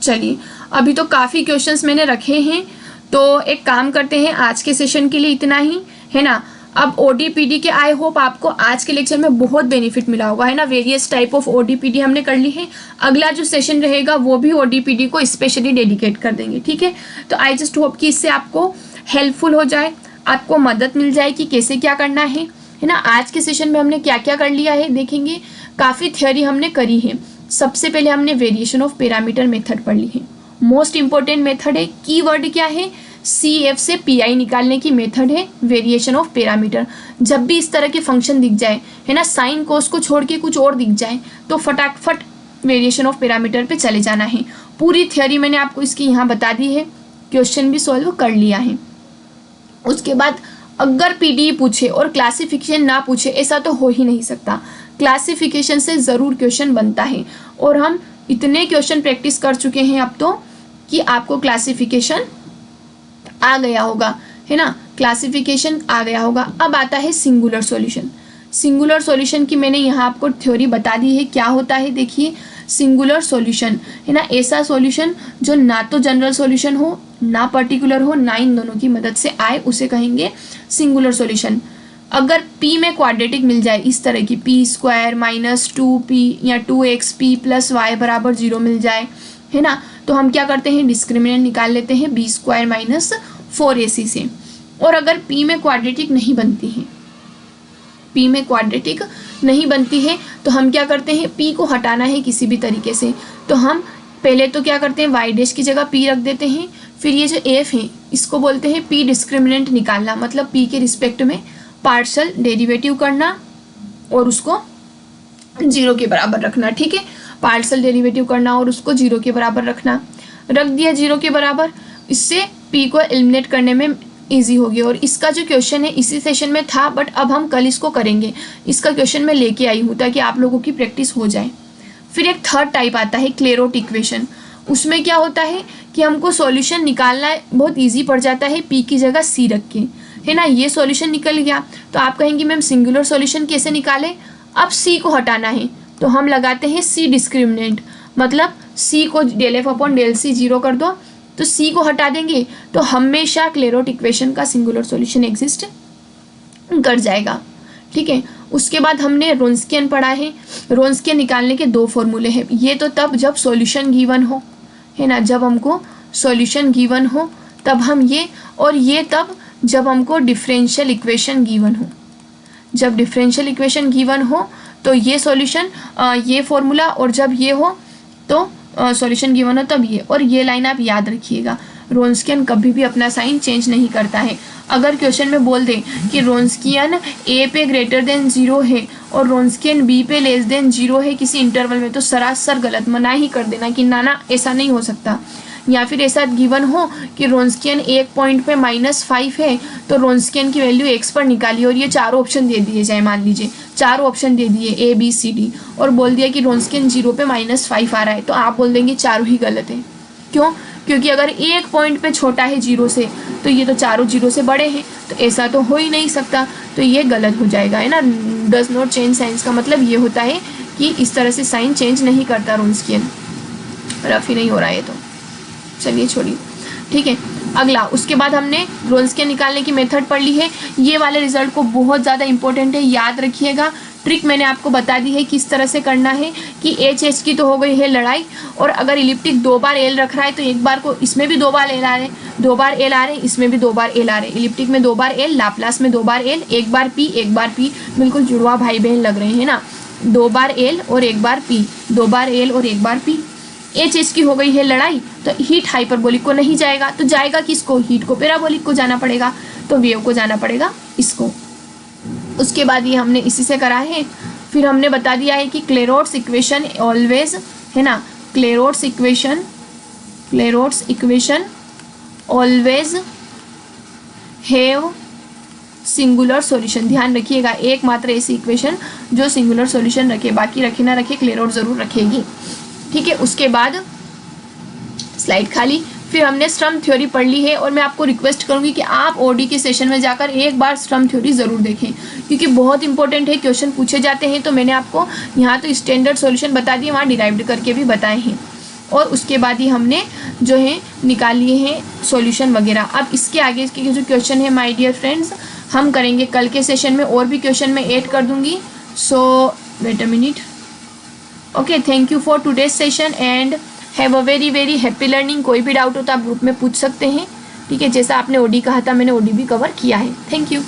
चलिए, अभी तो काफ़ी क्वेश्चंस मैंने रखे हैं, तो एक काम करते हैं, आज के सेशन के लिए इतना ही, है ना। अब ओडीपीडी के आई होप आपको आज के लेक्चर में बहुत बेनिफिट मिला होगा, है ना। वेरियस टाइप ऑफ ओडीपीडी हमने कर ली है, अगला जो सेशन रहेगा वो भी ओडीपीडी को स्पेशली डेडिकेट कर देंगे, ठीक है। तो आई जस्ट होप कि इससे आपको हेल्पफुल हो जाए, आपको मदद मिल जाए कि कैसे क्या करना है ना। आज के सेशन में हमने क्या क्या कर लिया है देखेंगे, काफ़ी थ्योरी हमने करी है। सबसे पहले हमने वेरिएशन ऑफ पैरामीटर मेथड पढ़ ली है, मोस्ट इंपॉर्टेंट मेथड है। कीवर्ड क्या है, CF से PI निकालने की मेथड है वेरिएशन ऑफ पैरामीटर। जब भी इस तरह के फंक्शन दिख जाए, है ना, साइन कोस को छोड़ के कुछ और दिख जाए, तो फटाफट वेरिएशन ऑफ पैरामीटर पे चले जाना है। पूरी थ्योरी मैंने आपको इसकी यहाँ बता दी है, क्वेश्चन भी सॉल्व कर लिया है। उसके बाद अगर PDE पूछे और क्लासिफिकेशन ना पूछे, ऐसा तो हो ही नहीं सकता, क्लासिफिकेशन से ज़रूर क्वेश्चन बनता है। और हम इतने क्वेश्चन प्रैक्टिस कर चुके हैं अब तो कि आपको क्लासिफिकेशन आ गया होगा, है ना, क्लासिफिकेशन आ गया होगा। अब आता है सिंगुलर सॉल्यूशन। सिंगुलर सॉल्यूशन की मैंने यहाँ आपको थ्योरी बता दी है, क्या होता है देखिए। सिंगुलर सॉल्यूशन, है ना, ऐसा सॉल्यूशन जो ना तो जनरल सॉल्यूशन हो ना पर्टिकुलर हो, ना इन दोनों की मदद से आए, उसे कहेंगे सिंगुलर सॉल्यूशन। अगर P में क्वाड्रेटिक मिल जाए, इस तरह की P² माइनस 2P या 2xP प्लस y बराबर 0 मिल जाए, है ना, तो हम क्या करते हैं, डिस्क्रिमिनेंट निकाल लेते हैं B² माइनस 4AC से। और अगर P में क्वाड्रेटिक नहीं बनती है, P में क्वाड्रेटिक नहीं बनती है, तो हम क्या करते हैं, P को हटाना है किसी भी तरीके से, तो हम पहले तो क्या करते हैं, y डैश की जगह P रख देते हैं। फिर ये जो F है इसको बोलते हैं P डिस्क्रिमिनेंट निकालना, मतलब P के रिस्पेक्ट में पार्शियल डेरिवेटिव करना और उसको 0 के बराबर रखना, ठीक है। पार्शियल डेरिवेटिव करना और उसको 0 के बराबर रखना, रख दिया 0 के बराबर। इससे P को एलिमिनेट करने में इजी हो गया। और इसका जो क्वेश्चन है इसी सेशन में था, बट अब हम कल इसको करेंगे। इसका क्वेश्चन मैं लेके आई हूँ ताकि आप लोगों की प्रैक्टिस हो जाए। फिर एक थर्ड टाइप आता है क्लेरोट इक्वेशन। उसमें क्या होता है कि हमको सॉल्यूशन निकालना बहुत ईजी पड़ जाता है P की जगह C रख के, है ना। ये सॉल्यूशन निकल गया, तो आप कहेंगे मैम सिंगुलर सॉल्यूशन कैसे निकालें। अब C को हटाना है, तो हम लगाते हैं C डिस्क्रिमिनेंट, मतलब C को del F upon del C 0 कर दो, तो C को हटा देंगे, तो हमेशा क्लेरोट इक्वेशन का सिंगुलर सॉल्यूशन एग्जिस्ट कर जाएगा, ठीक है। उसके बाद हमने रोन्स्कियन पढ़ा है। रोन्स्कियन निकालने के 2 फॉर्मूले हैं। ये तो तब जब सॉल्यूशन गिवन हो, है ना, जब हमको सॉल्यूशन गिवन हो तब हम ये, और ये तब जब हमको डिफरेंशियल इक्वेशन गिवन हो। जब डिफरेंशियल इक्वेशन गिवन हो तो ये सॉल्यूशन, ये फॉर्मूला, और जब ये हो तो सॉल्यूशन गिवन हो तब ये। और ये लाइन आप याद रखिएगा, रोन्स्कियन कभी भी अपना साइन चेंज नहीं करता है। अगर क्वेश्चन में बोल दें कि रोन्स्कियन A पे ग्रेटर देन 0 है और रोन्स्कियन B पे लेस देन 0 है किसी इंटरवल में, तो सरासर गलत, मना ही कर देना कि ना ऐसा नहीं हो सकता। या फिर ऐसा गिवन हो कि रोन्स्कियन एक पॉइंट पे -5 है, तो रोन्स्कियन की वैल्यू x पर निकालिए और ये चारों ऑप्शन दे दिए जाए, मान लीजिए चारों ऑप्शन दे दिए A B C D, और बोल दिया कि रोन्स्कियन 0 पे -5 आ रहा है, तो आप बोल देंगे चारों ही गलत है। क्यों? क्योंकि अगर एक पॉइंट पे छोटा है 0 से, तो ये तो चारों 0 से बड़े हैं, तो ऐसा तो हो ही नहीं सकता, तो ये गलत हो जाएगा, है ना। डज नॉट चेंज साइंस का मतलब ये होता है कि इस तरह से साइन चेंज नहीं करता रोन्स्कियन। रफ ही नहीं हो रहा है, तो चलिए छोड़िए, ठीक है। अगला, उसके बाद हमने रोन्स्कियन निकालने की मेथड पढ़ ली है। ये वाले रिजल्ट को बहुत ज़्यादा इंपॉर्टेंट है, याद रखिएगा। ट्रिक मैंने आपको बता दी है किस तरह से करना है कि H की तो हो गई है लड़ाई, और अगर इलिप्टिक 2 बार L रख रहा है तो एक बार को इसमें भी 2 बार L आ रहे हैं, 2 बार L आ रहे हैं, इसमें भी 2 बार L आ रहे हैं। इलिप्टिक में 2 बार L, लाप्लास में 2 बार L, एक बार P एक बार P, बिल्कुल जुड़वा भाई बहन लग रहे हैं ना। 2 बार L और एक बार P, 2 बार L और एक बार P। H की हो गई है लड़ाई, तो हीट हाइपरबोलिक को नहीं जाएगा, तो जाएगा किसको, हीट को पैराबोलिक को जाना पड़ेगा, तो वेव को जाना पड़ेगा इसको। उसके बाद ये हमने इसी से करा है। फिर हमने बता दिया है कि क्लेरोट्स इक्वेशन ऑलवेज, है ना, Clairaut's equation always have singular solution. ध्यान रखिएगा, एकमात्र ऐसी इक्वेशन जो सिंगुलर सॉल्यूशन रखे, बाकी रखे ना रखे क्लेरोट जरूर रखेगी। ठीक है, उसके बाद स्लाइड खाली। फिर हमने स्टर्म थ्योरी पढ़ ली है और मैं आपको रिक्वेस्ट करूंगी कि आप ओडी के सेशन में जाकर एक बार स्टर्म थ्योरी ज़रूर देखें, क्योंकि बहुत इंपॉर्टेंट है, क्वेश्चन पूछे जाते हैं। तो मैंने आपको यहाँ तो स्टैंडर्ड सॉल्यूशन बता दिए, वहाँ डिराइव्ड करके भी बताए हैं, और उसके बाद ही हमने जो है निकाल लिए हैं सॉल्यूशन वगैरह। अब इसके आगे के जो क्वेश्चन है माय डियर फ्रेंड्स, हम करेंगे कल के सेशन में, और भी क्वेश्चन मैं ऐड कर दूँगी। So wait a minute. Okay, thank you for today's session and have a very very happy learning. कोई भी डाउट हो तो आप ग्रुप में पूछ सकते हैं। ठीक है, जैसा आपने ओडी कहा था, मैंने ओडी भी कवर किया है। Thank you.